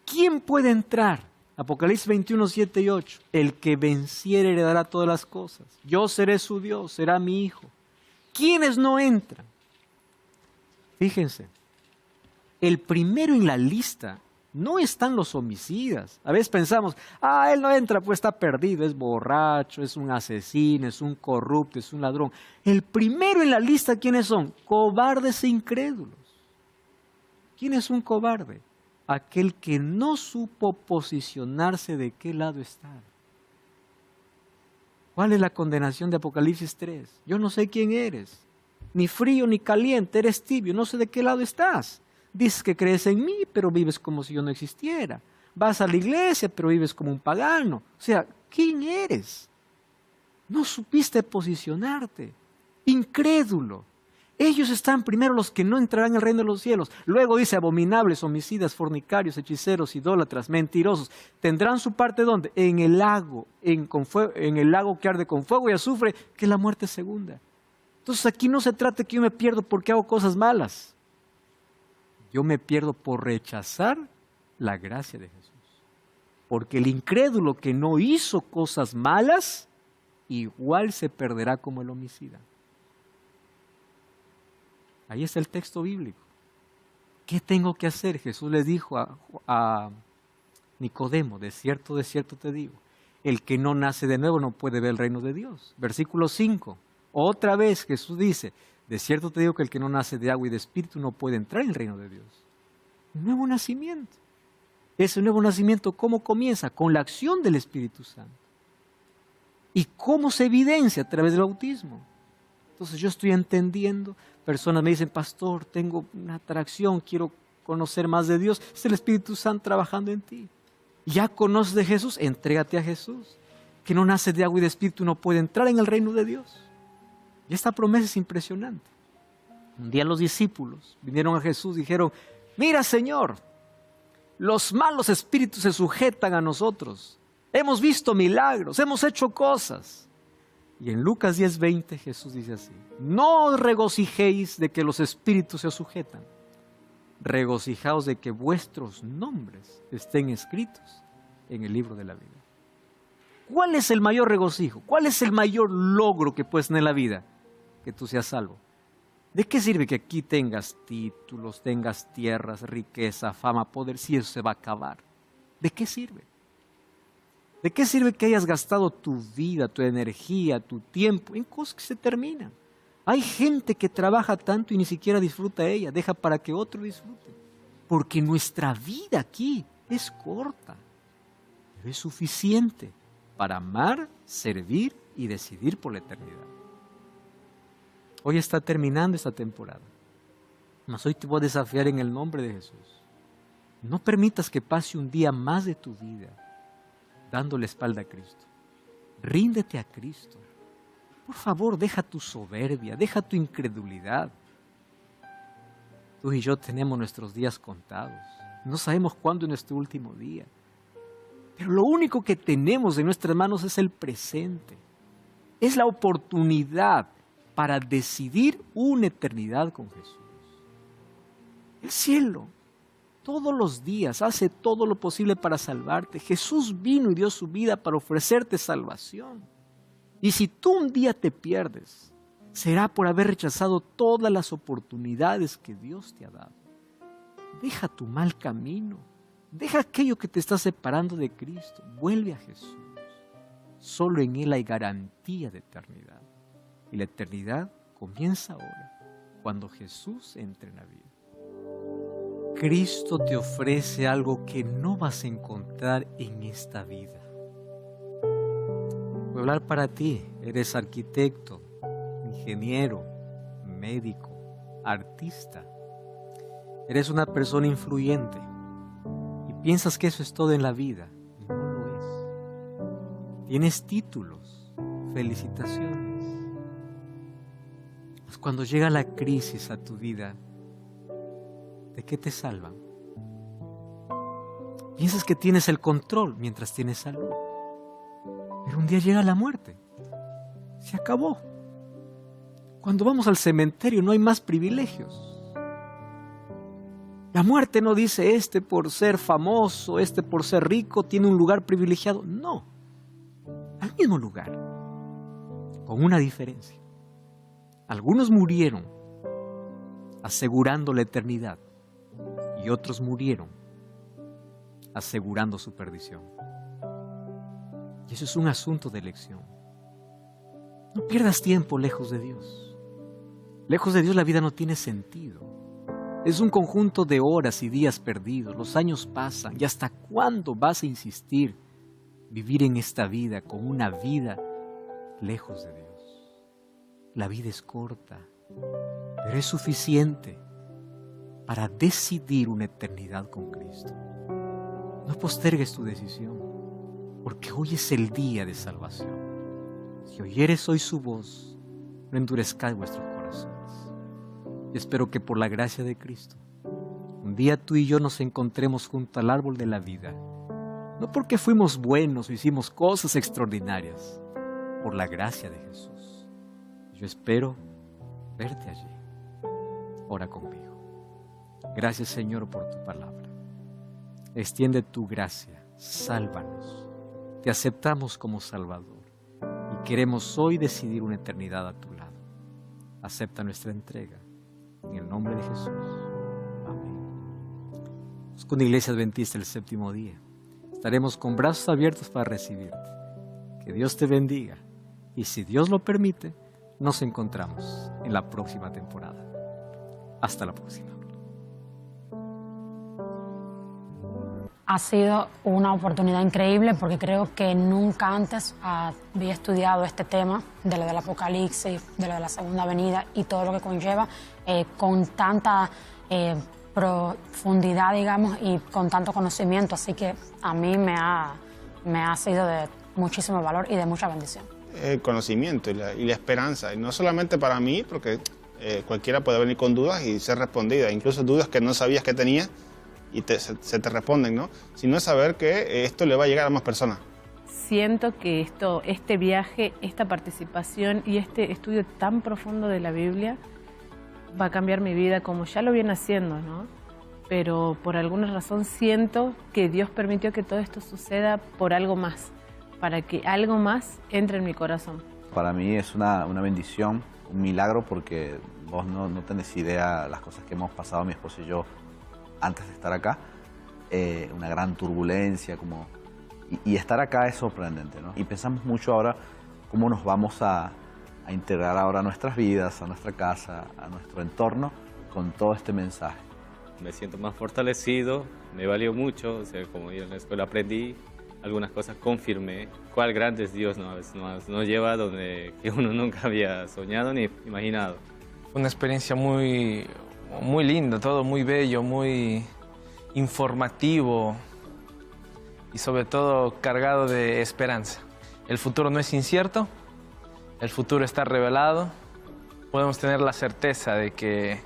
[SPEAKER 1] ¿Quién puede entrar? Apocalipsis 21, 7 y 8. El que venciere heredará todas las cosas. Yo seré su Dios, será mi hijo. ¿Quiénes no entran? Fíjense, el primero en la lista no están los homicidas. A veces pensamos, él no entra, pues está perdido, es borracho, es un asesino, es un corrupto, es un ladrón. El primero en la lista, ¿quiénes son? Cobardes e incrédulos. ¿Quién es un cobarde? Aquel que no supo posicionarse de qué lado estar. ¿Cuál es la condenación de Apocalipsis 3? Yo no sé quién eres, ni frío ni caliente, eres tibio, no sé de qué lado estás. Dices que crees en mí, pero vives como si yo no existiera. Vas a la iglesia, pero vives como un pagano. O sea, ¿quién eres? No supiste posicionarte. Incrédulo. Ellos están primero los que no entrarán al reino de los cielos. Luego dice abominables, homicidas, fornicarios, hechiceros, idólatras, mentirosos. ¿Tendrán su parte dónde? En el lago, en el lago que arde con fuego y azufre, que es la muerte segunda. Entonces aquí no se trata de que yo me pierdo porque hago cosas malas. Yo me pierdo por rechazar la gracia de Jesús. Porque el incrédulo que no hizo cosas malas, igual se perderá como el homicida. Ahí está el texto bíblico. ¿Qué tengo que hacer? Jesús le dijo a Nicodemo, de cierto te digo, el que no nace de nuevo no puede ver el reino de Dios. Versículo 5, otra vez Jesús dice, de cierto te digo que el que no nace de agua y de espíritu no puede entrar en el reino de Dios. Un nuevo nacimiento. Ese nuevo nacimiento, ¿cómo comienza? Con la acción del Espíritu Santo. ¿Y cómo se evidencia? A través del bautismo. Entonces yo estoy entendiendo, personas me dicen, pastor, tengo una atracción, quiero conocer más de Dios. Es el Espíritu Santo trabajando en ti. Ya conoces de Jesús, entrégate a Jesús. Que no nace de agua y de espíritu no puede entrar en el reino de Dios. Y esta promesa es impresionante. Un día los discípulos vinieron a Jesús y dijeron, mira Señor, Los malos espíritus se sujetan a nosotros. Hemos visto milagros, hemos hecho cosas. Y en Lucas 10:20 Jesús dice así: no os regocijéis de que los espíritus se sujetan. Regocijaos de que vuestros nombres estén escritos en el libro de la vida. ¿Cuál es el mayor regocijo? ¿Cuál es el mayor logro que puedes tener en la vida? Que tú seas salvo. ¿De qué sirve que aquí tengas títulos, tengas tierras, riqueza, fama, poder, si eso se va a acabar? ¿De qué sirve? ¿De qué sirve que hayas gastado tu vida, tu energía, tu tiempo en cosas que se terminan? Hay gente que trabaja tanto y ni siquiera disfruta ella, deja para que otro disfrute. Porque nuestra vida aquí es corta, pero es suficiente para amar, servir y decidir por la eternidad. Hoy está terminando esta temporada, mas hoy te voy a desafiar en el nombre de Jesús. No permitas que pase un día más de tu vida dando la espalda a Cristo. Ríndete a Cristo. Por favor, deja tu soberbia, deja tu incredulidad. Tú y yo tenemos nuestros días contados. No sabemos cuándo es nuestro último día. Pero lo único que tenemos en nuestras manos es el presente. Es la oportunidad para decidir una eternidad con Jesús. El cielo, todos los días, hace todo lo posible para salvarte. Jesús vino y dio su vida para ofrecerte salvación. Y si tú un día te pierdes, será por haber rechazado todas las oportunidades que Dios te ha dado. Deja tu mal camino. Deja aquello que te está separando de Cristo. Vuelve a Jesús. Solo en Él hay garantía de eternidad. Y la eternidad comienza ahora, cuando Jesús entre en la vida. Cristo te ofrece algo que no vas a encontrar en esta vida. Voy a hablar para ti. Eres arquitecto, ingeniero, médico, artista. Eres una persona influyente y piensas que eso es todo en la vida. No lo es. Tienes títulos. Felicitaciones. Pues cuando llega la crisis a tu vida, ¿de qué te salvan? Piensas que tienes el control mientras tienes salud. Pero un día llega la muerte. Se acabó. Cuando vamos al cementerio no hay más privilegios. La muerte no dice este por ser famoso, este por ser rico tiene un lugar privilegiado. No. Al mismo lugar. Con una diferencia. Algunos murieron asegurando la eternidad y otros murieron asegurando su perdición. Y eso es un asunto de elección. No pierdas tiempo lejos de Dios. Lejos de Dios la vida no tiene sentido. Es un conjunto de horas y días perdidos. Los años pasan. ¿Y hasta cuándo vas a insistir vivir en esta vida con una vida lejos de Dios? La vida es corta, pero es suficiente para decidir una eternidad con Cristo. No postergues tu decisión, porque hoy es el día de salvación. Si oyeres hoy su voz, no endurezcáis vuestros corazones. Y espero que por la gracia de Cristo, un día tú y yo nos encontremos junto al árbol de la vida, no porque fuimos buenos o hicimos cosas extraordinarias, por la gracia de Jesús. Yo espero verte allí. Ora conmigo. Gracias, Señor, por tu palabra. Extiende tu gracia, sálvanos. Te aceptamos como Salvador y queremos hoy decidir una eternidad a tu lado. Acepta nuestra entrega. En el nombre de Jesús. Amén. Con Iglesia Adventista el Séptimo Día. Estaremos con brazos abiertos para recibirte. Que Dios te bendiga. Y si Dios lo permite, nos encontramos en la próxima temporada. Hasta la próxima.
[SPEAKER 3] Ha sido una oportunidad increíble porque creo que nunca antes había estudiado este tema de lo del Apocalipsis, de lo de la Segunda Venida y todo lo que conlleva con tanta profundidad, digamos, y con tanto conocimiento. Así que a mí me ha sido de muchísimo valor y de mucha bendición.
[SPEAKER 4] El conocimiento y la esperanza, y no solamente para mí, porque cualquiera puede venir con dudas y ser respondida, incluso dudas que no sabías que tenía, y se te responden, ¿no? Sino es saber que esto le va a llegar a más personas.
[SPEAKER 2] Siento que este viaje, esta participación y este estudio tan profundo de la Biblia va a cambiar mi vida como ya lo viene haciendo, ¿no? Pero por alguna razón siento que Dios permitió que todo esto suceda por algo más, para que algo más entre en mi corazón.
[SPEAKER 5] Para mí es una bendición, un milagro, porque vos no tenés idea las cosas que hemos pasado mi esposo y yo antes de estar acá. Una gran turbulencia, y estar acá es sorprendente, ¿no? Y pensamos mucho ahora cómo nos vamos a integrar ahora a nuestras vidas, a nuestra casa, a nuestro entorno, con todo este mensaje.
[SPEAKER 6] Me siento más fortalecido, me valió mucho, o sea, como yo en la escuela aprendí algunas cosas, confirmé cuál grande es Dios, ¿no? A veces nos lleva a donde que uno nunca había soñado ni imaginado.
[SPEAKER 7] Una experiencia muy linda, todo muy bello, muy informativo y sobre todo cargado de esperanza. El futuro no es incierto, el futuro está revelado, podemos tener la certeza de que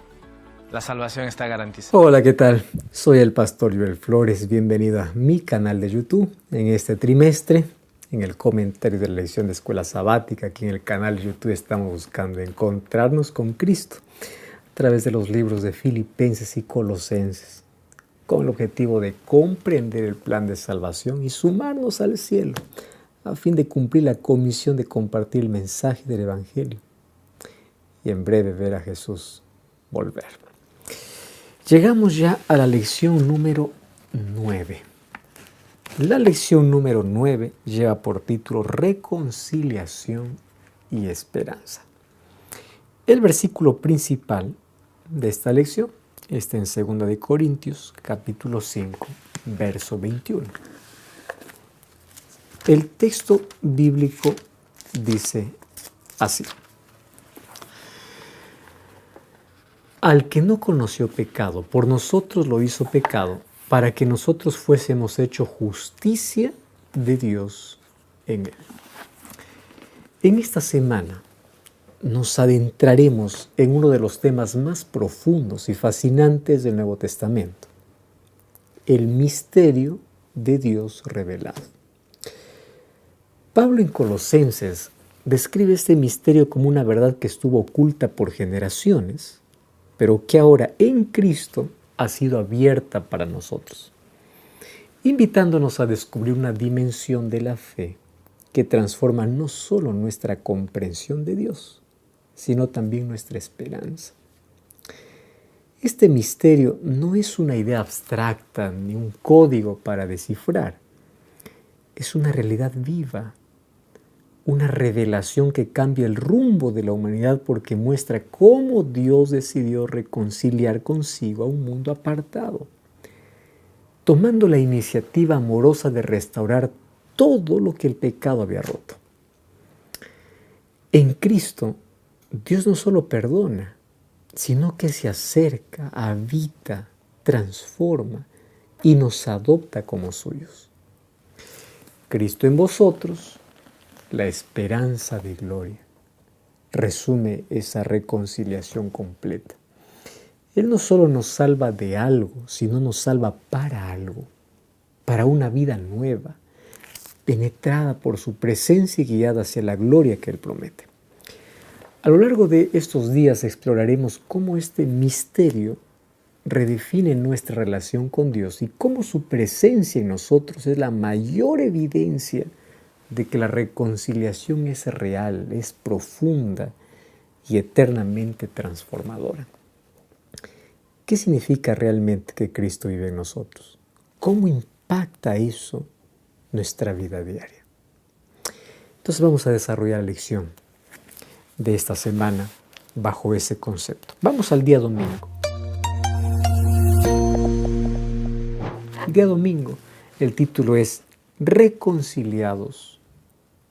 [SPEAKER 7] la salvación está garantizada.
[SPEAKER 8] Hola, ¿qué tal? Soy el pastor Joel Flores, bienvenido a mi canal de YouTube. En este trimestre, en el comentario de la lección de escuela sabática, aquí en el canal de YouTube estamos buscando encontrarnos con Cristo a través de los libros de Filipenses y Colosenses, con el objetivo de comprender el plan de salvación y sumarnos al cielo, a fin de cumplir la comisión de compartir el mensaje del Evangelio y en breve ver a Jesús volver. Llegamos ya a la lección número 9. La lección número 9 lleva por título Reconciliación y Esperanza. El versículo principal de esta lección está en 2 Corintios, capítulo 5, verso 21. El texto bíblico dice así: Al que no conoció pecado, por nosotros lo hizo pecado, para que nosotros fuésemos hechos justicia de Dios en él. En esta semana nos adentraremos en uno de los temas más profundos y fascinantes del Nuevo Testamento: el misterio de Dios revelado. Pablo en Colosenses describe este misterio como una verdad que estuvo oculta por generaciones, pero que ahora en Cristo ha sido abierta para nosotros, invitándonos a descubrir una dimensión de la fe que transforma no solo nuestra comprensión de Dios, sino también nuestra esperanza. Este misterio no es una idea abstracta ni un código para descifrar, es una realidad viva, una revelación que cambia el rumbo de la humanidad porque muestra cómo Dios decidió reconciliar consigo a un mundo apartado, tomando la iniciativa amorosa de restaurar todo lo que el pecado había roto. En Cristo, Dios no solo perdona, sino que se acerca, habita, transforma y nos adopta como suyos. Cristo en vosotros, la esperanza de gloria, resume esa reconciliación completa. Él no solo nos salva de algo, sino nos salva para algo, para una vida nueva, penetrada por su presencia y guiada hacia la gloria que Él promete. A lo largo de estos días exploraremos cómo este misterio redefine nuestra relación con Dios y cómo su presencia en nosotros es la mayor evidencia de que la reconciliación es real, es profunda y eternamente transformadora. ¿Qué significa realmente que Cristo vive en nosotros? ¿Cómo impacta eso nuestra vida diaria? Entonces vamos a desarrollar la lección de esta semana bajo ese concepto. Vamos al día domingo. El día domingo, el título es Reconciliados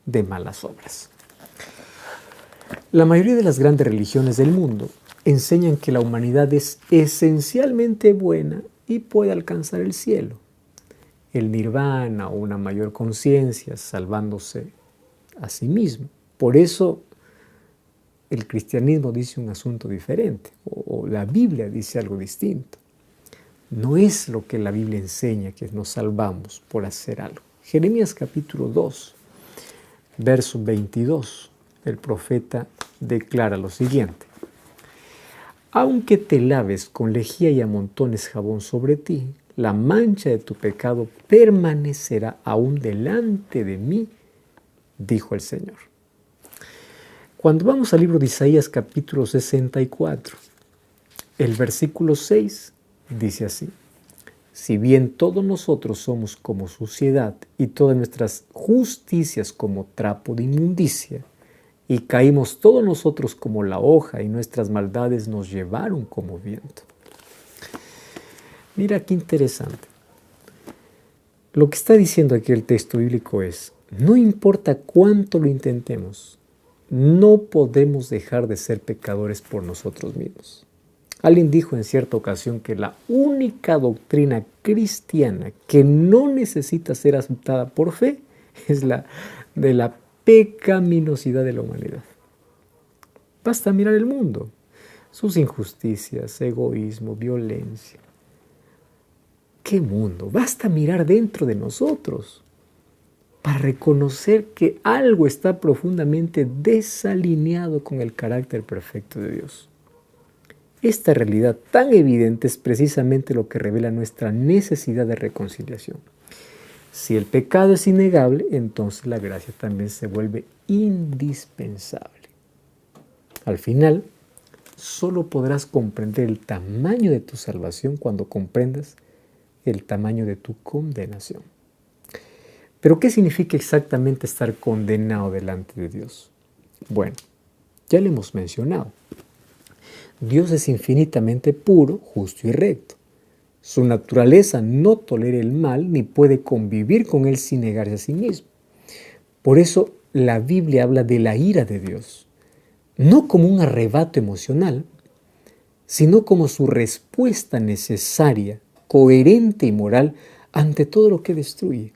[SPEAKER 8] de malas obras. La mayoría de las grandes religiones del mundo enseñan que la humanidad es esencialmente buena y puede alcanzar el cielo, el nirvana o una mayor conciencia, salvándose a sí mismo. Por eso el cristianismo dice un asunto diferente, o la Biblia dice algo distinto. No es lo que la Biblia enseña, que nos salvamos por hacer algo. Jeremías capítulo 2, verso 22, el profeta declara lo siguiente: aunque te laves con lejía y amontones jabón sobre ti, la mancha de tu pecado permanecerá aún delante de mí, dijo el Señor. Cuando vamos al libro de Isaías capítulo 64, el versículo 6 dice así: si bien todos nosotros somos como suciedad y todas nuestras justicias como trapo de inmundicia, y caímos todos nosotros como la hoja y nuestras maldades nos llevaron como viento. Mira qué interesante. Lo que está diciendo aquí el texto bíblico es: no importa cuánto lo intentemos, no podemos dejar de ser pecadores por nosotros mismos. Alguien dijo en cierta ocasión que la única doctrina cristiana que no necesita ser aceptada por fe es la de la pecaminosidad de la humanidad. Basta mirar el mundo, sus injusticias, egoísmo, violencia. ¿Qué mundo? Basta mirar dentro de nosotros para reconocer que algo está profundamente desalineado con el carácter perfecto de Dios. Esta realidad tan evidente es precisamente lo que revela nuestra necesidad de reconciliación. Si el pecado es innegable, entonces la gracia también se vuelve indispensable. Al final, solo podrás comprender el tamaño de tu salvación cuando comprendas el tamaño de tu condenación. Pero, ¿qué significa exactamente estar condenado delante de Dios? Bueno, ya lo hemos mencionado. Dios es infinitamente puro, justo y recto. Su naturaleza no tolera el mal ni puede convivir con él sin negarse a sí mismo. Por eso la Biblia habla de la ira de Dios, no como un arrebato emocional, sino como su respuesta necesaria, coherente y moral ante todo lo que destruye.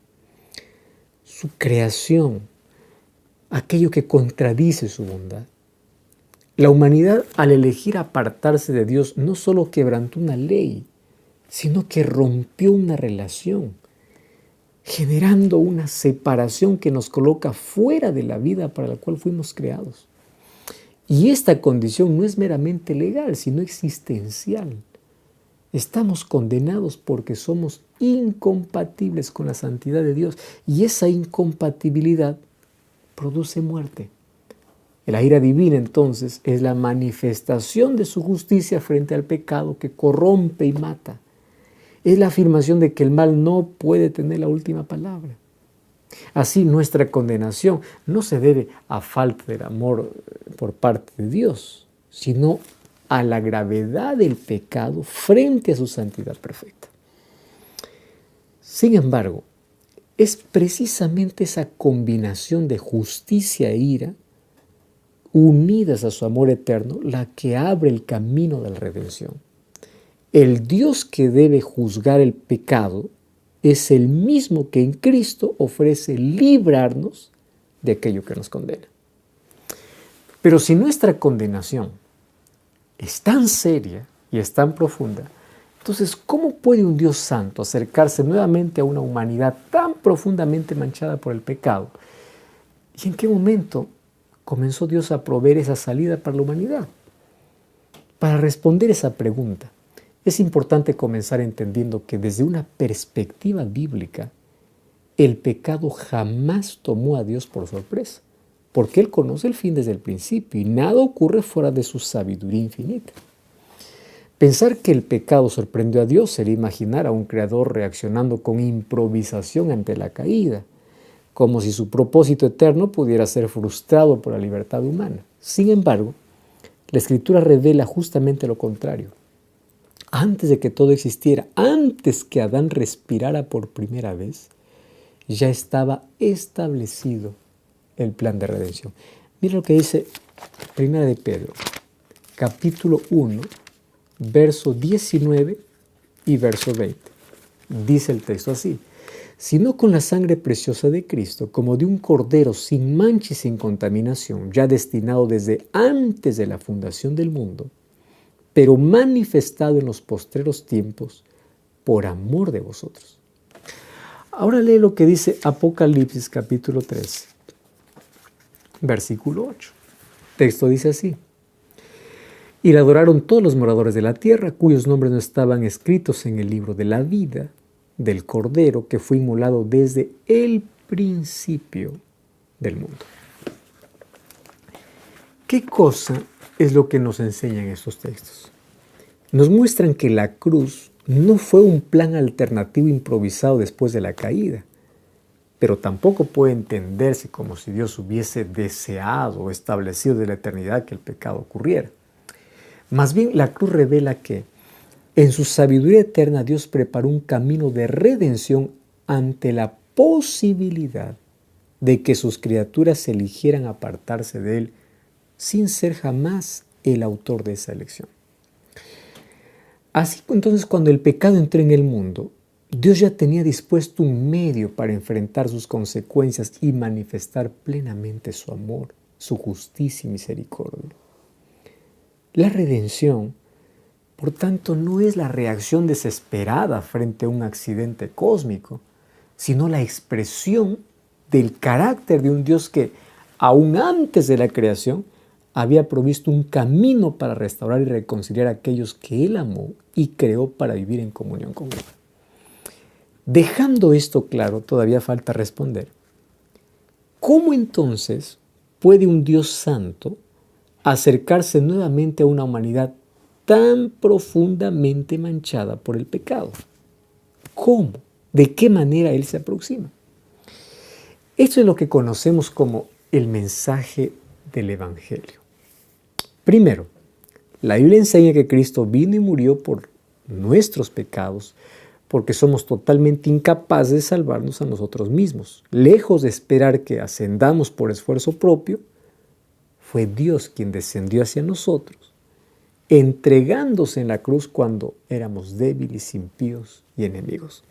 [SPEAKER 8] Su creación, aquello que contradice su bondad. La humanidad, al elegir apartarse de Dios, no solo quebrantó una ley, sino que rompió una relación, generando una separación que nos coloca fuera de la vida para la cual fuimos creados. Y esta condición no es meramente legal, sino existencial. Estamos condenados porque somos incompatibles con la santidad de Dios, y esa incompatibilidad produce muerte. La ira divina, entonces, es la manifestación de su justicia frente al pecado que corrompe y mata. Es la afirmación de que el mal no puede tener la última palabra. Así, nuestra condenación no se debe a falta del amor por parte de Dios, sino a la gravedad del pecado frente a su santidad perfecta. Sin embargo, es precisamente esa combinación de justicia e ira unidas a su amor eterno, la que abre el camino de la redención. El Dios que debe juzgar el pecado es el mismo que en Cristo ofrece librarnos de aquello que nos condena. Pero si nuestra condenación es tan seria y es tan profunda, entonces, ¿cómo puede un Dios santo acercarse nuevamente a una humanidad tan profundamente manchada por el pecado? ¿Y en qué momento comenzó Dios a proveer esa salida para la humanidad? Para responder esa pregunta, es importante comenzar entendiendo que desde una perspectiva bíblica, el pecado jamás tomó a Dios por sorpresa, porque Él conoce el fin desde el principio y nada ocurre fuera de su sabiduría infinita. Pensar que el pecado sorprendió a Dios sería imaginar a un creador reaccionando con improvisación ante la caída, como si su propósito eterno pudiera ser frustrado por la libertad humana. Sin embargo, la Escritura revela justamente lo contrario. Antes de que todo existiera, antes que Adán respirara por primera vez, ya estaba establecido el plan de redención. Mira lo que dice 1 de Pedro, capítulo 1, verso 19 y verso 20. Dice el texto así: sino con la sangre preciosa de Cristo, como de un cordero sin mancha y sin contaminación, ya destinado desde antes de la fundación del mundo, pero manifestado en los postreros tiempos por amor de vosotros. Ahora lee lo que dice Apocalipsis capítulo 13, versículo 8. El texto dice así: y la adoraron todos los moradores de la tierra, cuyos nombres no estaban escritos en el libro de la vida del Cordero que fue inmolado desde el principio del mundo. ¿Qué cosa es lo que nos enseñan estos textos? Nos muestran que la cruz no fue un plan alternativo improvisado después de la caída, pero tampoco puede entenderse como si Dios hubiese deseado o establecido desde la eternidad que el pecado ocurriera. Más bien, la cruz revela que en su sabiduría eterna Dios preparó un camino de redención ante la posibilidad de que sus criaturas eligieran apartarse de Él sin ser jamás el autor de esa elección. Así entonces, cuando el pecado entró en el mundo, Dios ya tenía dispuesto un medio para enfrentar sus consecuencias y manifestar plenamente su amor, su justicia y misericordia. La redención, por tanto, no es la reacción desesperada frente a un accidente cósmico, sino la expresión del carácter de un Dios que, aún antes de la creación, había provisto un camino para restaurar y reconciliar a aquellos que Él amó y creó para vivir en comunión con Él. Dejando esto claro, todavía falta responder: ¿cómo entonces puede un Dios santo acercarse nuevamente a una humanidad tan profundamente manchada por el pecado? ¿Cómo? ¿De qué manera Él se aproxima? Esto es lo que conocemos como el mensaje del Evangelio. Primero, la Biblia enseña que Cristo vino y murió por nuestros pecados, porque somos totalmente incapaces de salvarnos a nosotros mismos. Lejos de esperar que ascendamos por esfuerzo propio, fue Dios quien descendió hacia nosotros, entregándose en la cruz cuando éramos débiles, impíos y enemigos.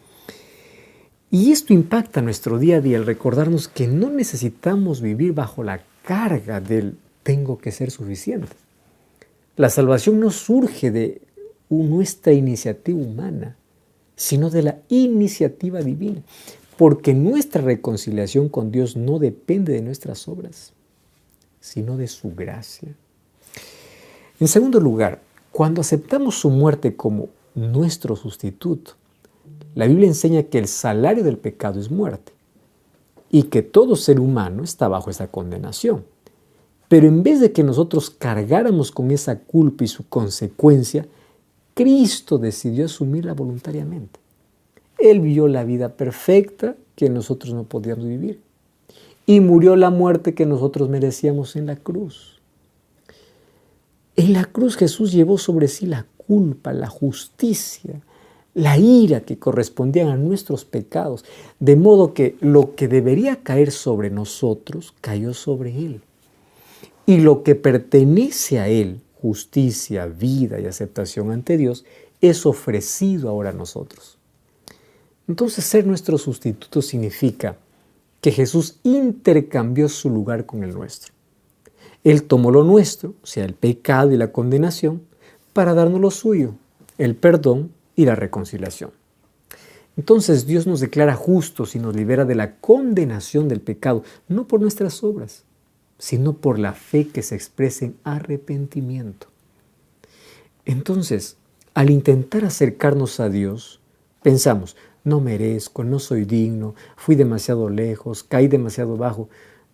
[SPEAKER 8] Y esto impacta nuestro día a día al recordarnos que no necesitamos vivir bajo la carga del tengo que ser suficiente. La salvación no surge de nuestra iniciativa humana, sino de la iniciativa divina, porque nuestra reconciliación con Dios no depende de nuestras obras, sino de su gracia. En segundo lugar, cuando aceptamos su muerte como nuestro sustituto, la Biblia enseña que el salario del pecado es muerte y que todo ser humano está bajo esa condenación. Pero en vez de que nosotros cargáramos con esa culpa y su consecuencia, Cristo decidió asumirla voluntariamente. Él vivió la vida perfecta que nosotros no podíamos vivir y murió la muerte que nosotros merecíamos en la cruz. En la cruz Jesús llevó sobre sí la culpa, la justicia, la ira que correspondían a nuestros pecados, de modo que lo que debería caer sobre nosotros cayó sobre Él. Y lo que pertenece a Él, justicia, vida y aceptación ante Dios, es ofrecido ahora a nosotros. Entonces, ser nuestro sustituto significa que Jesús intercambió su lugar con el nuestro. Él tomó lo nuestro, o sea, el pecado y la condenación, para darnos lo suyo, el perdón y la reconciliación. Entonces Dios nos declara justos y nos libera de la condenación del pecado, no por nuestras obras, sino por la fe que se expresa en arrepentimiento. Entonces, al intentar acercarnos a Dios, pensamos: no merezco, no soy digno, fui demasiado lejos, caí demasiado bajo.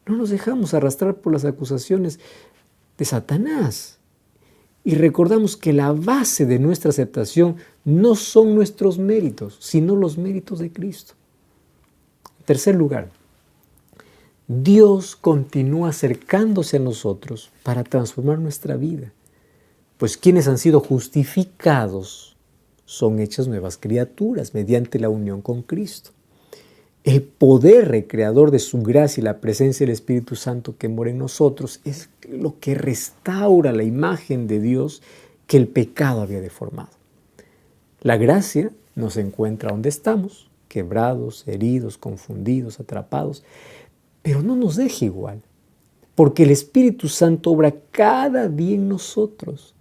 [SPEAKER 8] No nos dejamos arrastrar por las acusaciones de Satanás. Y recordamos que la base de nuestra aceptación no son nuestros méritos, sino los méritos de Cristo. En tercer lugar, Dios continúa acercándose a nosotros para transformar nuestra vida, pues quienes han sido justificados son hechas nuevas criaturas mediante la unión con Cristo. El poder recreador de su gracia y la presencia del Espíritu Santo que mora en nosotros es lo que restaura la imagen de Dios que el pecado había deformado. La gracia nos encuentra donde estamos, quebrados, heridos, confundidos, atrapados, pero no nos deja igual, porque el Espíritu Santo obra cada día en nosotros,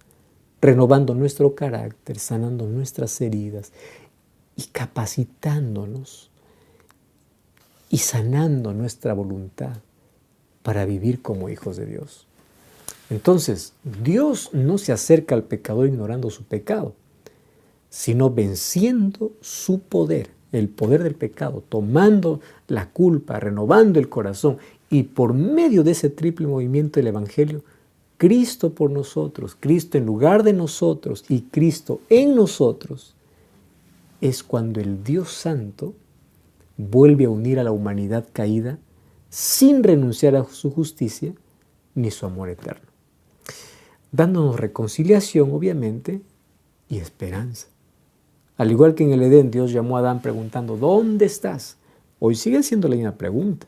[SPEAKER 8] renovando nuestro carácter, sanando nuestras heridas y capacitándonos y sanando nuestra voluntad para vivir como hijos de Dios. Entonces, Dios no se acerca al pecador ignorando su pecado, sino venciendo su poder, el poder del pecado, tomando la culpa, renovando el corazón, y por medio de ese triple movimiento del Evangelio, Cristo por nosotros, Cristo en lugar de nosotros y Cristo en nosotros, es cuando el Dios Santo vuelve a unir a la humanidad caída sin renunciar a su justicia ni su amor eterno, dándonos reconciliación, obviamente, y esperanza. Al igual que en el Edén, Dios llamó a Adán preguntando, ¿dónde estás? Hoy sigue siendo la misma pregunta,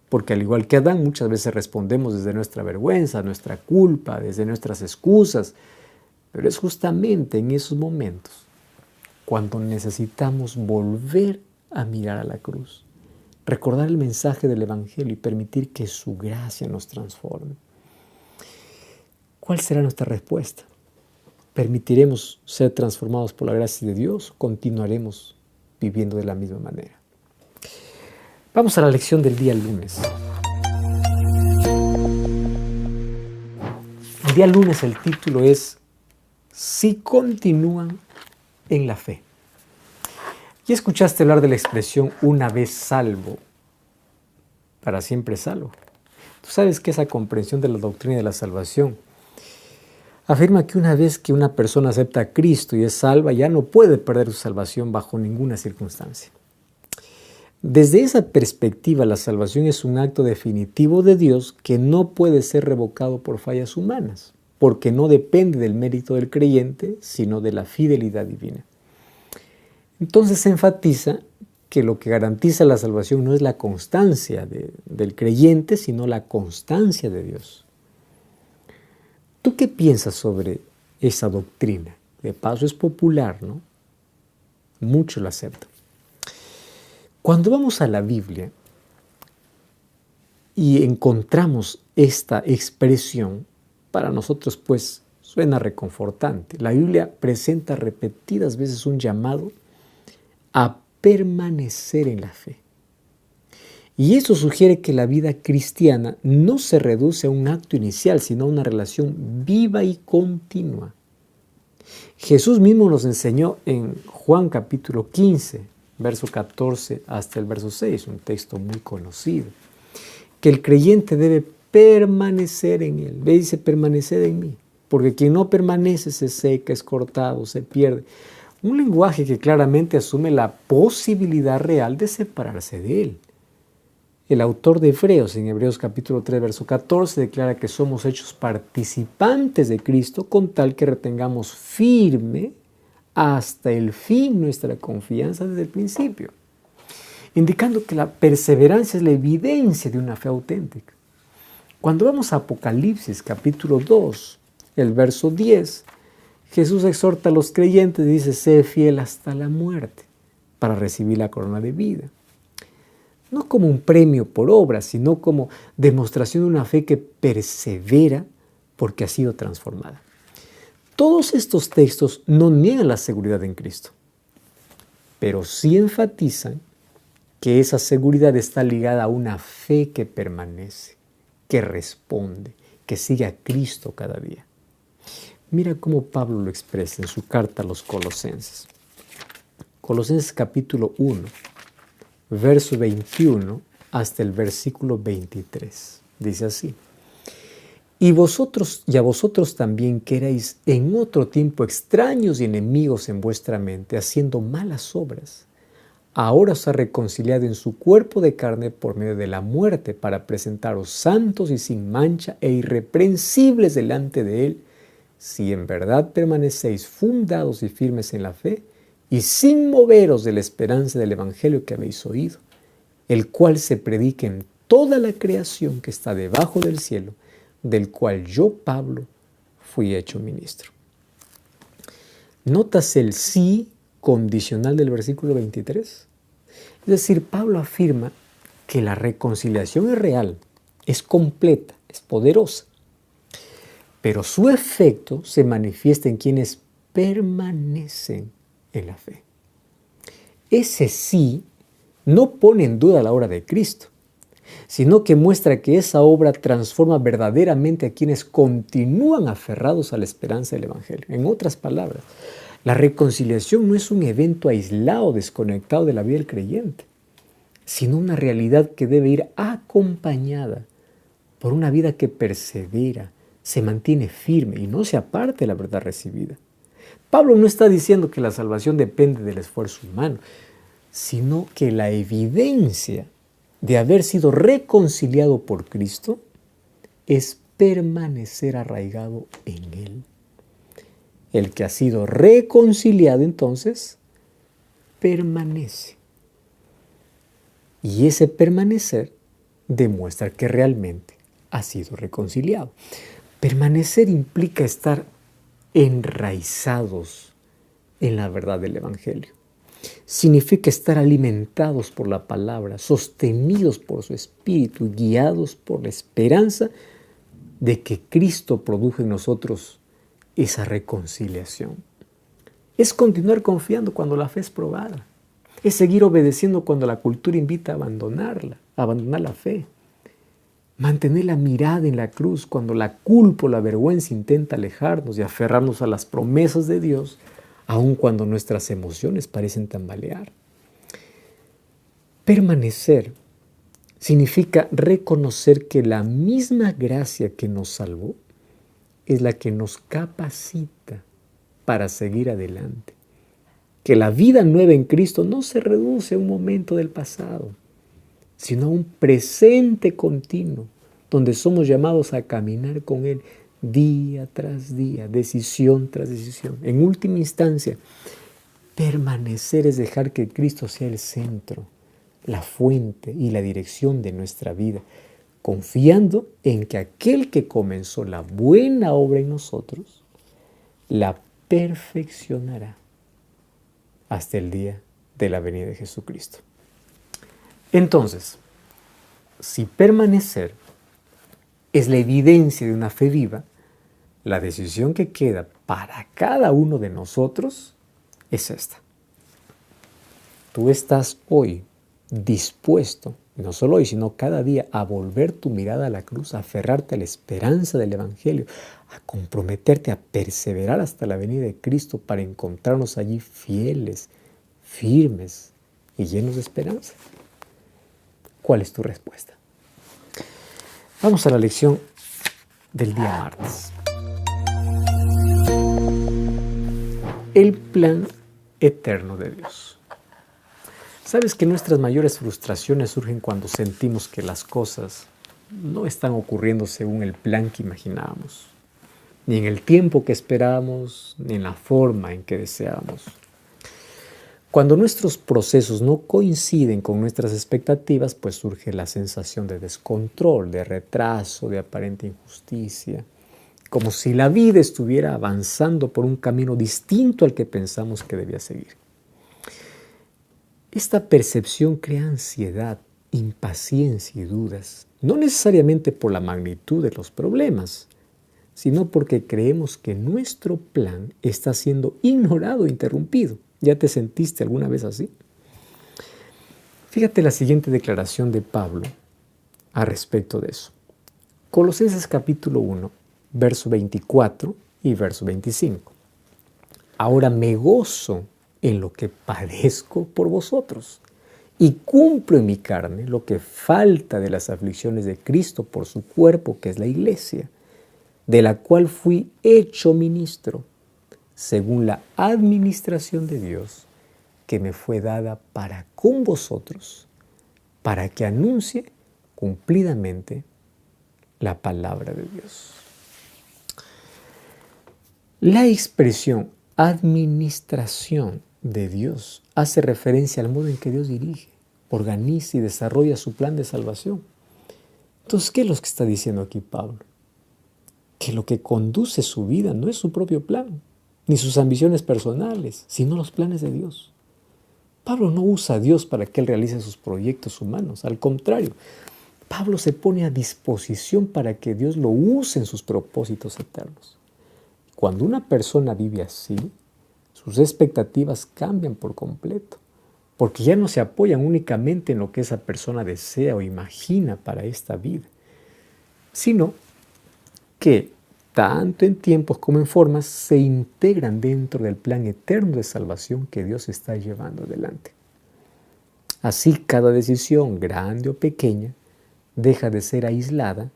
[SPEAKER 8] porque al igual que Adán, muchas veces respondemos desde nuestra vergüenza, nuestra culpa, desde nuestras excusas, pero es justamente en esos momentos cuando necesitamos volver a mirar a la cruz, recordar el mensaje del Evangelio y permitir que su gracia nos transforme. ¿Cuál será nuestra respuesta? ¿Permitiremos ser transformados por la gracia de Dios o continuaremos viviendo de la misma manera? Vamos a la lección del día lunes. El día lunes el título es Si continúan en la fe. ¿Ya escuchaste hablar de la expresión una vez salvo, para siempre salvo? Tú sabes que esa comprensión de la doctrina de la salvación afirma que una vez que una persona acepta a Cristo y es salva, ya no puede perder su salvación bajo ninguna circunstancia. Desde esa perspectiva, la salvación es un acto definitivo de Dios que no puede ser revocado por fallas humanas, porque no depende del mérito del creyente, sino de la fidelidad divina. Entonces se enfatiza que lo que garantiza la salvación no es la constancia del creyente, sino la constancia de Dios. ¿Tú qué piensas sobre esa doctrina? De paso es popular, ¿no? Muchos la aceptan. Cuando vamos a la Biblia y encontramos esta expresión, para nosotros pues suena reconfortante. La Biblia presenta repetidas veces un llamado a permanecer en la fe. Y eso sugiere que la vida cristiana no se reduce a un acto inicial, sino a una relación viva y continua. Jesús mismo nos enseñó en Juan capítulo 15, verso 14 hasta el verso 6, un texto muy conocido, que el creyente debe permanecer en Él. Ve, dice, permanecer en mí, porque quien no permanece se seca, es cortado, se pierde. Un lenguaje que claramente asume la posibilidad real de separarse de Él. El autor de Hebreos, en Hebreos capítulo 3, verso 14, declara que somos hechos participantes de Cristo con tal que retengamos firme hasta el fin nuestra confianza desde el principio, indicando que la perseverancia es la evidencia de una fe auténtica. Cuando vamos a Apocalipsis capítulo 2, el verso 10, Jesús exhorta a los creyentes y dice, sé fiel hasta la muerte para recibir la corona de vida. No como un premio por obra, sino como demostración de una fe que persevera porque ha sido transformada. Todos estos textos no niegan la seguridad en Cristo, pero sí enfatizan que esa seguridad está ligada a una fe que permanece, que responde, que sigue a Cristo cada día. Mira cómo Pablo lo expresa en su carta a los Colosenses. Colosenses capítulo 1, verso 21 hasta el versículo 23. Dice así. Y a vosotros también que erais en otro tiempo extraños y enemigos en vuestra mente, haciendo malas obras, ahora os ha reconciliado en su cuerpo de carne por medio de la muerte, para presentaros santos y sin mancha e irreprensibles delante de Él, si en verdad permanecéis fundados y firmes en la fe, y sin moveros de la esperanza del Evangelio que habéis oído, el cual se predica en toda la creación que está debajo del cielo, del cual yo, Pablo, fui hecho ministro. ¿Notas el sí condicional del versículo 23? Es decir, Pablo afirma que la reconciliación es real, es completa, es poderosa, pero su efecto se manifiesta en quienes permanecen en la fe. ese sí no pone en duda la obra de Cristo, sino que muestra que esa obra transforma verdaderamente a quienes continúan aferrados a la esperanza del Evangelio. En otras palabras, la reconciliación no es un evento aislado, desconectado de la vida del creyente, sino una realidad que debe ir acompañada por una vida que persevera, se mantiene firme y no se aparte de la verdad recibida. Pablo no está diciendo que la salvación depende del esfuerzo humano, sino que la evidencia de haber sido reconciliado por Cristo es permanecer arraigado en Él. El que ha sido reconciliado entonces permanece. Y ese permanecer demuestra que realmente ha sido reconciliado. Permanecer implica estar enraizados en la verdad del Evangelio. Significa estar alimentados por la palabra, sostenidos por su Espíritu, guiados por la esperanza de que Cristo produjo en nosotros esa reconciliación. Es continuar confiando cuando la fe es probada. Es seguir obedeciendo cuando la cultura invita a abandonarla, a abandonar la fe. Mantener la mirada en la cruz cuando la culpa o la vergüenza intenta alejarnos y aferrarnos a las promesas de Dios, aun cuando nuestras emociones parecen tambalear. Permanecer significa reconocer que la misma gracia que nos salvó es la que nos capacita para seguir adelante. Que la vida nueva en Cristo no se reduce a un momento del pasado, sino a un presente continuo, donde somos llamados a caminar con Él día tras día, decisión tras decisión. En última instancia, permanecer es dejar que Cristo sea el centro, la fuente y la dirección de nuestra vida, confiando en que aquel que comenzó la buena obra en nosotros, la perfeccionará hasta el día de la venida de Jesucristo. Entonces, si permanecer es la evidencia de una fe viva, la decisión que queda para cada uno de nosotros es esta. Tú estás hoy dispuesto, no solo hoy, sino cada día, a volver tu mirada a la cruz, a aferrarte a la esperanza del Evangelio, a comprometerte a perseverar hasta la venida de Cristo para encontrarnos allí fieles, firmes y llenos de esperanza. ¿Cuál es tu respuesta? Vamos a la lección del día martes. El plan eterno de Dios. ¿Sabes que nuestras mayores frustraciones surgen cuando sentimos que las cosas no están ocurriendo según el plan que imaginábamos, ni en el tiempo que esperábamos, ni en la forma en que deseábamos? Cuando nuestros procesos no coinciden con nuestras expectativas, pues surge la sensación de descontrol, de retraso, de aparente injusticia, como si la vida estuviera avanzando por un camino distinto al que pensamos que debía seguir. Esta percepción crea ansiedad, impaciencia y dudas, no necesariamente por la magnitud de los problemas, sino porque creemos que nuestro plan está siendo ignorado e interrumpido. ¿Ya te sentiste alguna vez así? Fíjate la siguiente declaración de Pablo a respecto de eso. Colosenses capítulo 1, verso 24 y verso 25. Ahora me gozo en lo que padezco por vosotros y cumplo en mi carne lo que falta de las aflicciones de Cristo por su cuerpo, que es la iglesia, de la cual fui hecho ministro, según la administración de Dios que me fue dada para con vosotros, para que anuncie cumplidamente la palabra de Dios. La expresión administración de Dios hace referencia al modo en que Dios dirige, organiza y desarrolla su plan de salvación. Entonces, ¿qué es lo que está diciendo aquí Pablo? Que lo que conduce su vida no es su propio plan, ni sus ambiciones personales, sino los planes de Dios. Pablo no usa a Dios para que Él realice sus proyectos humanos. Al contrario, Pablo se pone a disposición para que Dios lo use en sus propósitos eternos. Cuando una persona vive así, sus expectativas cambian por completo. porque ya no se apoyan únicamente en lo que esa persona desea o imagina para esta vida, sino que tanto en tiempos como en formas se integran dentro del plan eterno de salvación que Dios está llevando adelante. Así cada decisión, grande o pequeña, deja de ser aislada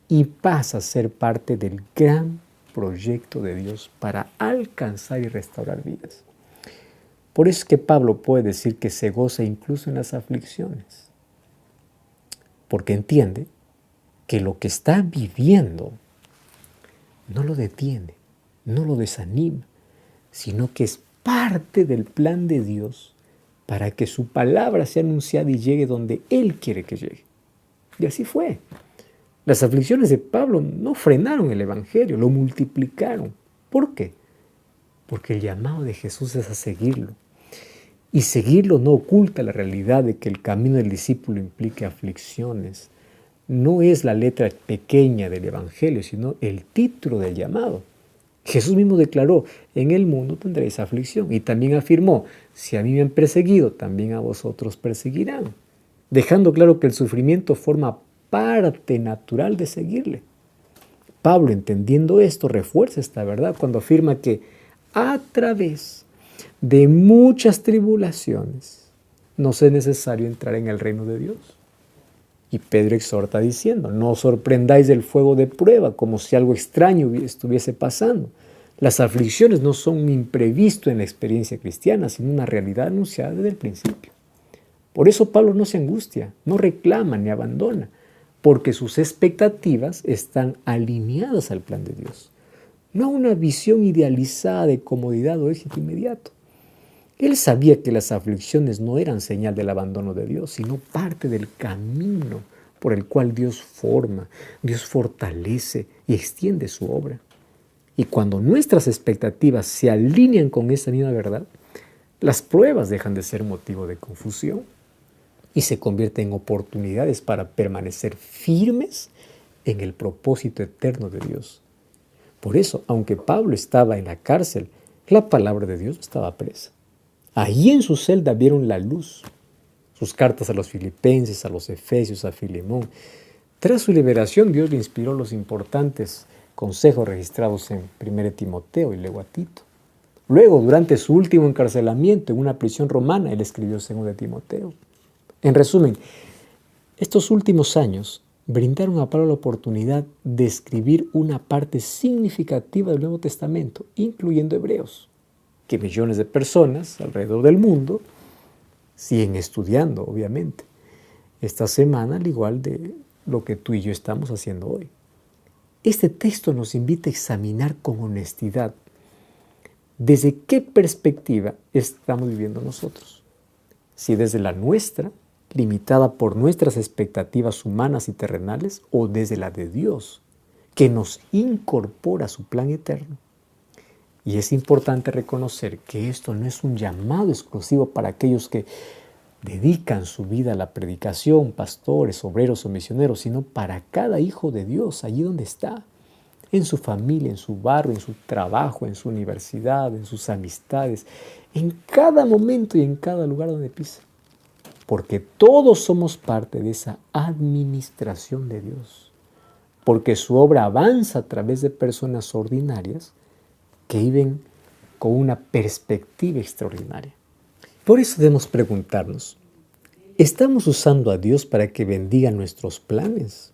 [SPEAKER 8] y pasa a ser parte del gran proyecto de Dios para alcanzar y restaurar vidas. Por eso es que Pablo puede decir que se goza incluso en las aflicciones, porque entiende que lo que está viviendo no lo detiene, no lo desanima, sino que es parte del plan de Dios para que su palabra sea anunciada y llegue donde Él quiere que llegue. Y así fue. Las aflicciones de Pablo no frenaron el Evangelio, lo multiplicaron. ¿Por qué? Porque el llamado de Jesús es a seguirlo. Y seguirlo no oculta la realidad de que el camino del discípulo implique aflicciones. No es la letra pequeña del Evangelio, sino el título del llamado. Jesús mismo declaró, en el mundo tendréis aflicción. Y también afirmó, si a mí me han perseguido, también a vosotros perseguirán. Dejando claro que el sufrimiento forma parte natural de seguirle. Pablo, entendiendo esto, refuerza esta verdad cuando afirma que a través de muchas tribulaciones nos es necesario entrar en el reino de Dios. Y Pedro exhorta diciendo, no os sorprendáis del fuego de prueba como si algo extraño estuviese pasando. Las aflicciones no son un imprevisto en la experiencia cristiana, sino una realidad anunciada desde el principio. Por eso Pablo no se angustia, no reclama ni abandona, porque sus expectativas están alineadas al plan de Dios, no a una visión idealizada de comodidad o éxito inmediato. Él sabía que las aflicciones no eran señal del abandono de Dios, sino parte del camino por el cual Dios forma, Dios fortalece y extiende su obra. Y cuando nuestras expectativas se alinean con esa misma verdad, las pruebas dejan de ser motivo de confusión y se convierten en oportunidades para permanecer firmes en el propósito eterno de Dios. Por eso, aunque Pablo estaba en la cárcel, la palabra de Dios estaba presa. Allí en su celda vieron la luz, sus cartas a los filipenses, a los efesios, a Filemón. Tras su liberación, Dios le inspiró los importantes consejos registrados en 1 Timoteo y luego a Tito. Luego, durante su último encarcelamiento en una prisión romana, él escribió 2 Timoteo. En resumen, estos últimos años brindaron a Pablo la oportunidad de escribir una parte significativa del Nuevo Testamento, incluyendo Hebreos, que millones de personas alrededor del mundo siguen estudiando, obviamente, esta semana, al igual de lo que tú y yo estamos haciendo hoy. Este texto nos invita a examinar con honestidad desde qué perspectiva estamos viviendo nosotros. Si desde la nuestra, limitada por nuestras expectativas humanas y terrenales, o desde la de Dios, que nos incorpora a su plan eterno. Y es importante reconocer que esto no es un llamado exclusivo para aquellos que dedican su vida a la predicación, pastores, obreros o misioneros, sino para cada hijo de Dios, allí donde está, en su familia, en su barrio, en su trabajo, en su universidad, en sus amistades, en cada momento y en cada lugar donde pisa. Porque todos somos parte de esa administración de Dios. Porque su obra avanza a través de personas ordinarias que viven con una perspectiva extraordinaria. Por eso debemos preguntarnos, ¿estamos usando a Dios para que bendiga nuestros planes?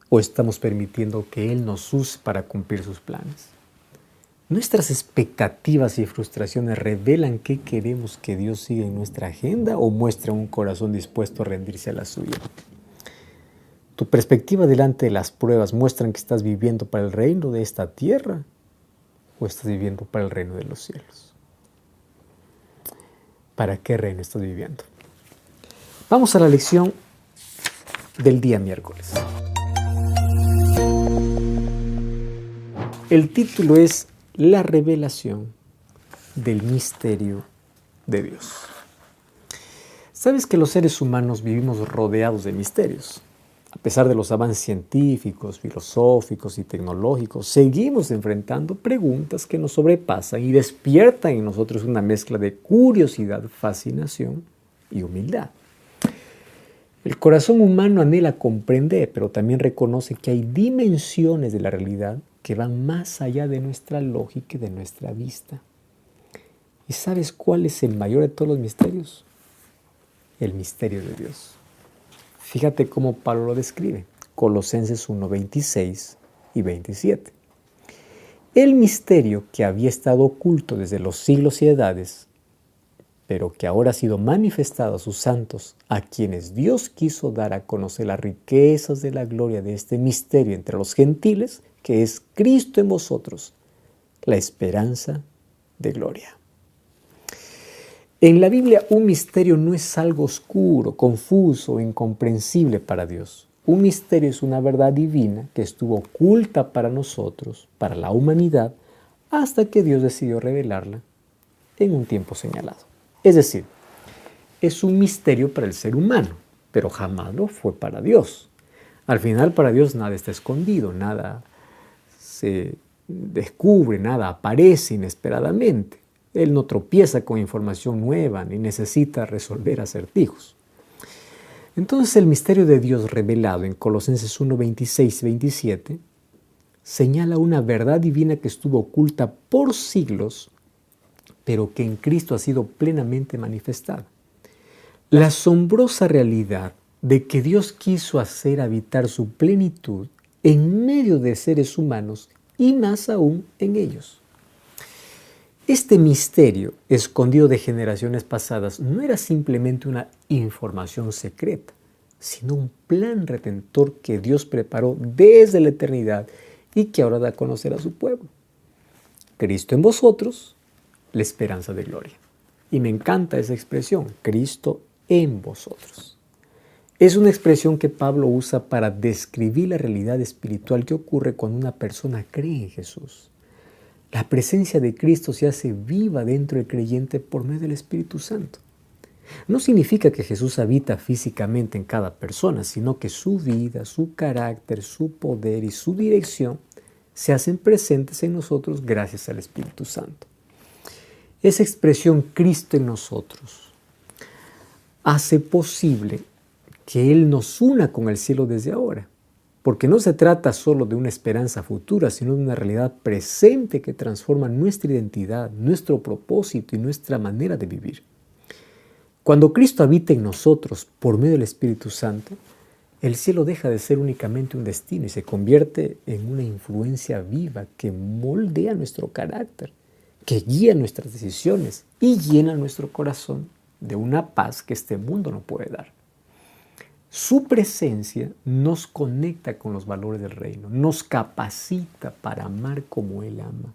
[SPEAKER 8] ¿O estamos permitiendo que Él nos use para cumplir sus planes? ¿Nuestras expectativas y frustraciones revelan qué queremos que Dios siga en nuestra agenda o muestran un corazón dispuesto a rendirse a la suya? ¿Tu perspectiva delante de las pruebas muestran que estás viviendo para el reino de esta tierra o estás viviendo para el reino de los cielos? ¿Para qué reino estás viviendo? Vamos a la lección del día miércoles. El título es La revelación del misterio de Dios. ¿Sabes que los seres humanos vivimos rodeados de misterios? A pesar de los avances científicos, filosóficos y tecnológicos, seguimos enfrentando preguntas que nos sobrepasan y despiertan en nosotros una mezcla de curiosidad, fascinación y humildad. El corazón humano anhela comprender, pero también reconoce que hay dimensiones de la realidad que van más allá de nuestra lógica y de nuestra vista. ¿Y sabes cuál es el mayor de todos los misterios? El misterio de Dios. Fíjate cómo Pablo lo describe. Colosenses 1, 26 y 27. El misterio que había estado oculto desde los siglos y edades, pero que ahora ha sido manifestado a sus santos, a quienes Dios quiso dar a conocer las riquezas de la gloria de este misterio entre los gentiles, que es Cristo en vosotros, la esperanza de gloria. En la Biblia, un misterio no es algo oscuro, confuso o incomprensible para Dios. Un misterio es una verdad divina que estuvo oculta para nosotros, para la humanidad, hasta que Dios decidió revelarla en un tiempo señalado. Es decir, es un misterio para el ser humano, pero jamás lo fue para Dios. Al final, para Dios nada está escondido, nada se descubre, nada aparece inesperadamente. Él no tropieza con información nueva ni necesita resolver acertijos. Entonces el misterio de Dios revelado en Colosenses 1, 26 y 27 señala una verdad divina que estuvo oculta por siglos, pero que en Cristo ha sido plenamente manifestada. La asombrosa realidad de que Dios quiso hacer habitar su plenitud en medio de seres humanos y más aún en ellos. Este misterio, escondido de generaciones pasadas, no era simplemente una información secreta, sino un plan redentor que Dios preparó desde la eternidad y que ahora da a conocer a su pueblo. Cristo en vosotros, la esperanza de gloria. Y me encanta esa expresión, Cristo en vosotros. Es una expresión que Pablo usa para describir la realidad espiritual que ocurre cuando una persona cree en Jesús. La presencia de Cristo se hace viva dentro del creyente por medio del Espíritu Santo. No significa que Jesús habita físicamente en cada persona, sino que su vida, su carácter, su poder y su dirección se hacen presentes en nosotros gracias al Espíritu Santo. Esa expresión Cristo en nosotros hace posible que Él nos una con el cielo desde ahora. Porque no se trata solo de una esperanza futura, sino de una realidad presente que transforma nuestra identidad, nuestro propósito y nuestra manera de vivir. Cuando Cristo habita en nosotros por medio del Espíritu Santo, el cielo deja de ser únicamente un destino y se convierte en una influencia viva que moldea nuestro carácter, que guía nuestras decisiones y llena nuestro corazón de una paz que este mundo no puede dar. Su presencia nos conecta con los valores del reino, nos capacita para amar como Él ama,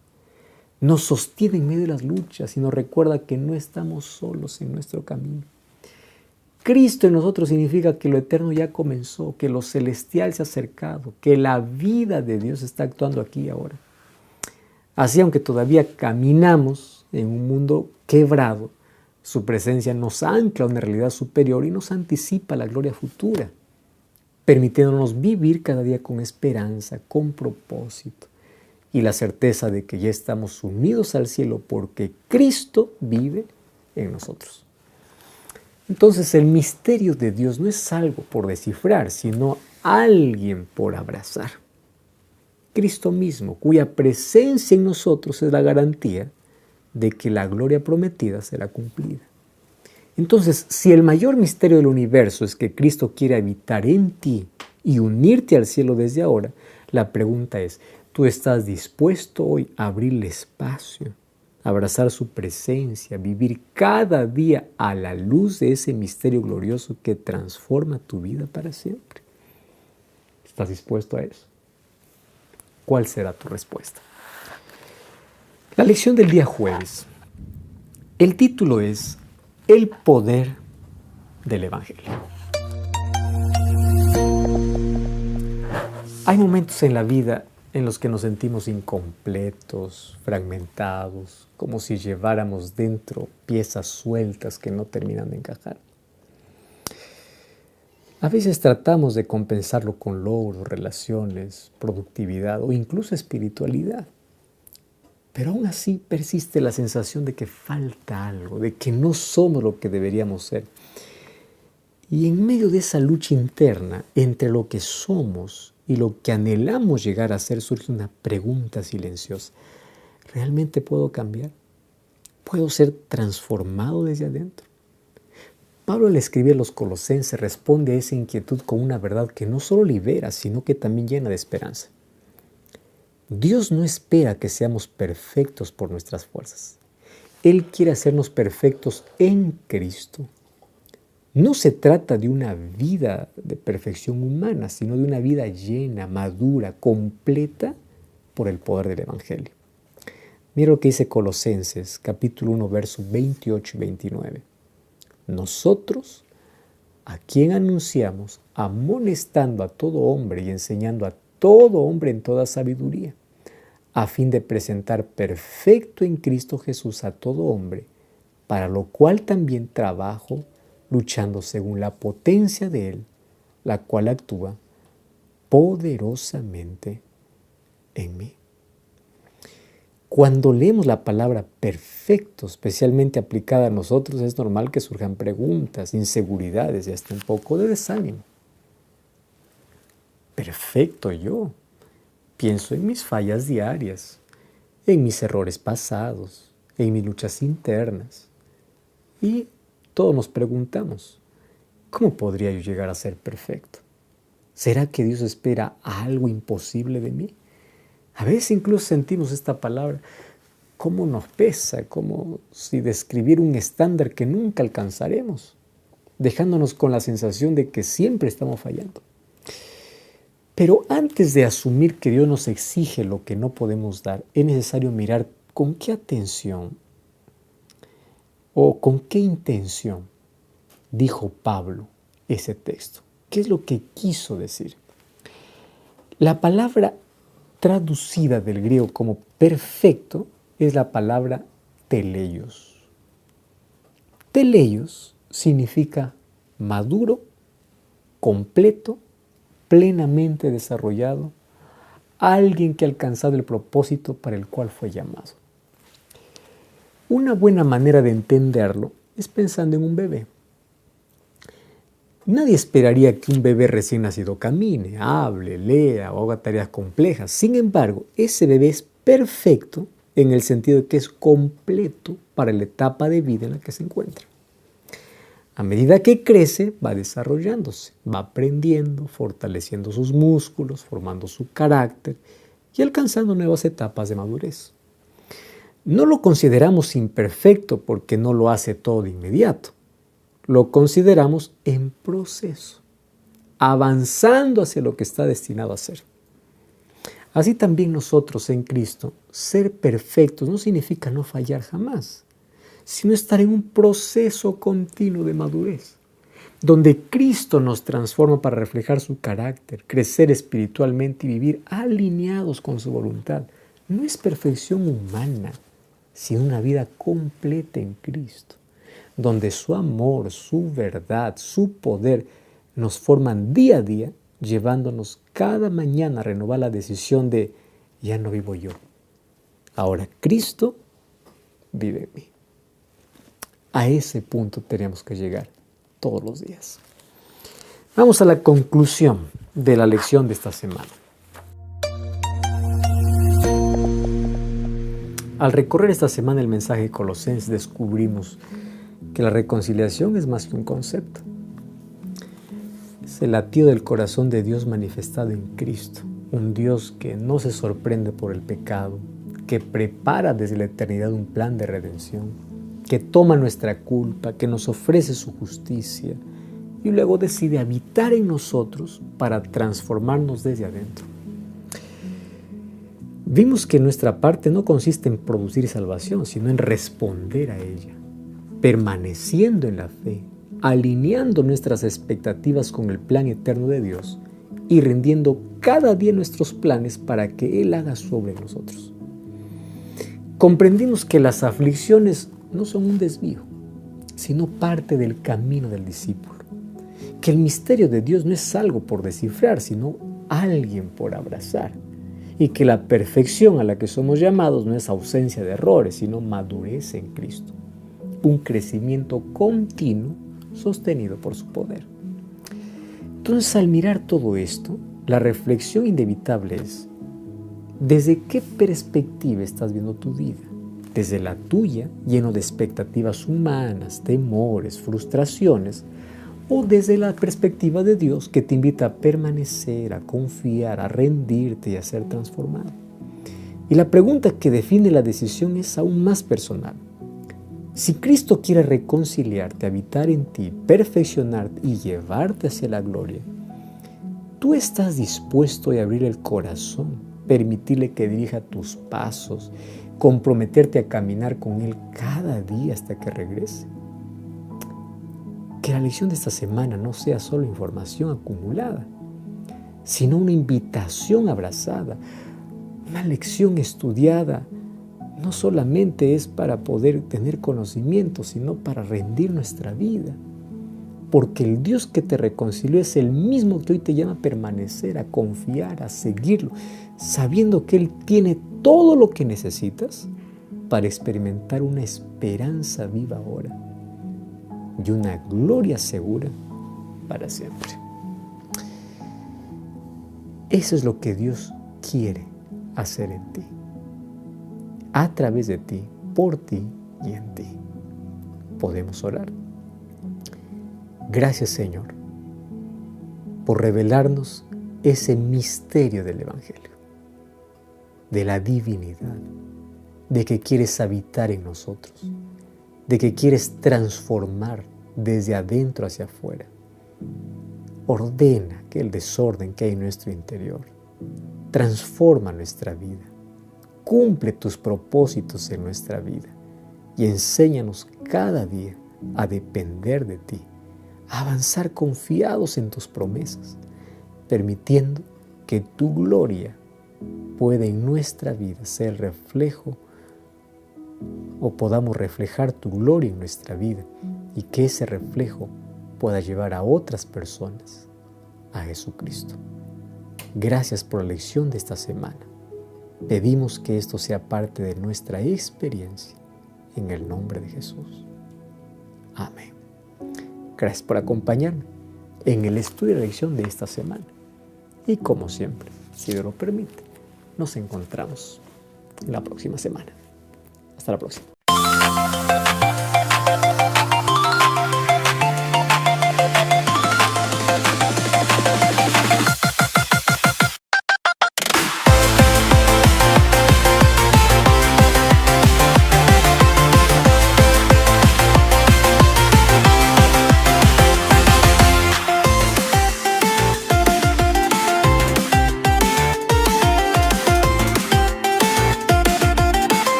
[SPEAKER 8] nos sostiene en medio de las luchas y nos recuerda que no estamos solos en nuestro camino. Cristo en nosotros significa que lo eterno ya comenzó, que lo celestial se ha acercado, que la vida de Dios está actuando aquí y ahora. Así, aunque todavía caminamos en un mundo quebrado, su presencia nos ancla a una realidad superior y nos anticipa la gloria futura, permitiéndonos vivir cada día con esperanza, con propósito y la certeza de que ya estamos unidos al cielo porque Cristo vive en nosotros. Entonces el misterio de Dios no es algo por descifrar, sino alguien por abrazar. Cristo mismo, cuya presencia en nosotros es la garantía de que la gloria prometida será cumplida. Entonces, si el mayor misterio del universo es que Cristo quiere habitar en ti y unirte al cielo desde ahora, la pregunta es, ¿tú estás dispuesto hoy a abrirle espacio, a abrazar su presencia, vivir cada día a la luz de ese misterio glorioso que transforma tu vida para siempre? ¿Estás dispuesto a eso? ¿Cuál será tu respuesta? La lección del día jueves. El título es El poder del Evangelio. Hay momentos en la vida en los que nos sentimos incompletos, fragmentados, como si lleváramos dentro piezas sueltas que no terminan de encajar. A veces tratamos de compensarlo con logros, relaciones, productividad o incluso espiritualidad. Pero aún así persiste la sensación de que falta algo, de que no somos lo que deberíamos ser. Y en medio de esa lucha interna entre lo que somos y lo que anhelamos llegar a ser, surge una pregunta silenciosa. ¿Realmente puedo cambiar? ¿Puedo ser transformado desde adentro? Pablo, al escribir a los Colosenses, responde a esa inquietud con una verdad que no solo libera, sino que también llena de esperanza. Dios no espera que seamos perfectos por nuestras fuerzas. Él quiere hacernos perfectos en Cristo. No se trata de una vida de perfección humana, sino de una vida llena, madura, completa por el poder del Evangelio. Mira lo que dice Colosenses, capítulo 1, versos 28 y 29. Nosotros, a quien anunciamos, amonestando a todo hombre y enseñando a todo hombre en toda sabiduría, a fin de presentar perfecto en Cristo Jesús a todo hombre, para lo cual también trabajo, luchando según la potencia de Él, la cual actúa poderosamente en mí. Cuando leemos la palabra perfecto, especialmente aplicada a nosotros, es normal que surjan preguntas, inseguridades y hasta un poco de desánimo. Perfecto yo. Pienso en mis fallas diarias, en mis errores pasados, en mis luchas internas. Y todos nos preguntamos, ¿cómo podría yo llegar a ser perfecto? ¿Será que Dios espera algo imposible de mí? A veces incluso sentimos esta palabra, cómo nos pesa, como si describiera un estándar que nunca alcanzaremos, dejándonos con la sensación de que siempre estamos fallando. Pero antes de asumir que Dios nos exige lo que no podemos dar, es necesario mirar con qué atención o con qué intención dijo Pablo ese texto. ¿Qué es lo que quiso decir? La palabra traducida del griego como perfecto es la palabra teleios. Teleios significa maduro, completo, plenamente desarrollado, alguien que ha alcanzado el propósito para el cual fue llamado. Una buena manera de entenderlo es pensando en un bebé. Nadie esperaría que un bebé recién nacido camine, hable, lea o haga tareas complejas. Sin embargo, ese bebé es perfecto en el sentido de que es completo para la etapa de vida en la que se encuentra. A medida que crece, va desarrollándose, va aprendiendo, fortaleciendo sus músculos, formando su carácter y alcanzando nuevas etapas de madurez. No lo consideramos imperfecto porque no lo hace todo de inmediato. Lo consideramos en proceso, avanzando hacia lo que está destinado a ser. Así también nosotros en Cristo, ser perfectos no significa no fallar jamás, sino estar en un proceso continuo de madurez, donde Cristo nos transforma para reflejar su carácter, crecer espiritualmente y vivir alineados con su voluntad. No es perfección humana, sino una vida completa en Cristo, donde su amor, su verdad, su poder nos forman día a día, llevándonos cada mañana a renovar la decisión de ya no vivo yo, ahora Cristo vive en mí. A ese punto tenemos que llegar todos los días. Vamos a la conclusión de la lección de esta semana. Al recorrer esta semana el mensaje de Colosenses, descubrimos que la reconciliación es más que un concepto. Es el latido del corazón de Dios manifestado en Cristo, un Dios que no se sorprende por el pecado, que prepara desde la eternidad un plan de redención, que toma nuestra culpa, que nos ofrece su justicia y luego decide habitar en nosotros para transformarnos desde adentro. Vimos que nuestra parte no consiste en producir salvación, sino en responder a ella, permaneciendo en la fe, alineando nuestras expectativas con el plan eterno de Dios y rindiendo cada día nuestros planes para que Él haga su obra en nosotros. Comprendimos que las aflicciones no son un desvío, sino parte del camino del discípulo. Que el misterio de Dios no es algo por descifrar, sino alguien por abrazar. Y que la perfección a la que somos llamados no es ausencia de errores, sino madurez en Cristo. Un crecimiento continuo sostenido por su poder. Entonces, al mirar todo esto, la reflexión inevitable es, ¿desde qué perspectiva estás viendo tu vida? ¿Desde la tuya, lleno de expectativas humanas, temores, frustraciones? ¿O desde la perspectiva de Dios, que te invita a permanecer, a confiar, a rendirte y a ser transformado? Y la pregunta que define la decisión es aún más personal. Si Cristo quiere reconciliarte, habitar en ti, perfeccionarte y llevarte hacia la gloria, ¿tú estás dispuesto a abrir el corazón, permitirle que dirija tus pasos, comprometerte a caminar con Él cada día hasta que regrese? Que la lección de esta semana no sea solo información acumulada, sino una invitación abrazada, una lección estudiada. No solamente es para poder tener conocimiento, sino para rendir nuestra vida. Porque el Dios que te reconcilió es el mismo que hoy te llama a permanecer, a confiar, a seguirlo, sabiendo que Él tiene todo lo que necesitas para experimentar una esperanza viva ahora y una gloria segura para siempre. Eso es lo que Dios quiere hacer en ti, a través de ti, por ti y en ti. Podemos orar. Gracias, Señor, por revelarnos ese misterio del Evangelio, de la divinidad, de que quieres habitar en nosotros, de que quieres transformar desde adentro hacia afuera. Ordena que el desorden que hay en nuestro interior, transforma nuestra vida, cumple tus propósitos en nuestra vida y enséñanos cada día a depender de ti, a avanzar confiados en tus promesas, permitiendo que tu gloria pueda en nuestra vida ser reflejo, o podamos reflejar tu gloria en nuestra vida y que ese reflejo pueda llevar a otras personas a Jesucristo. Gracias por la lección de esta semana. Pedimos que esto sea parte de nuestra experiencia en el nombre de Jesús. Amén. Gracias por acompañarme en el estudio de la lección de esta semana. Y como siempre, si Dios lo permite, nos encontramos la próxima semana. Hasta la próxima.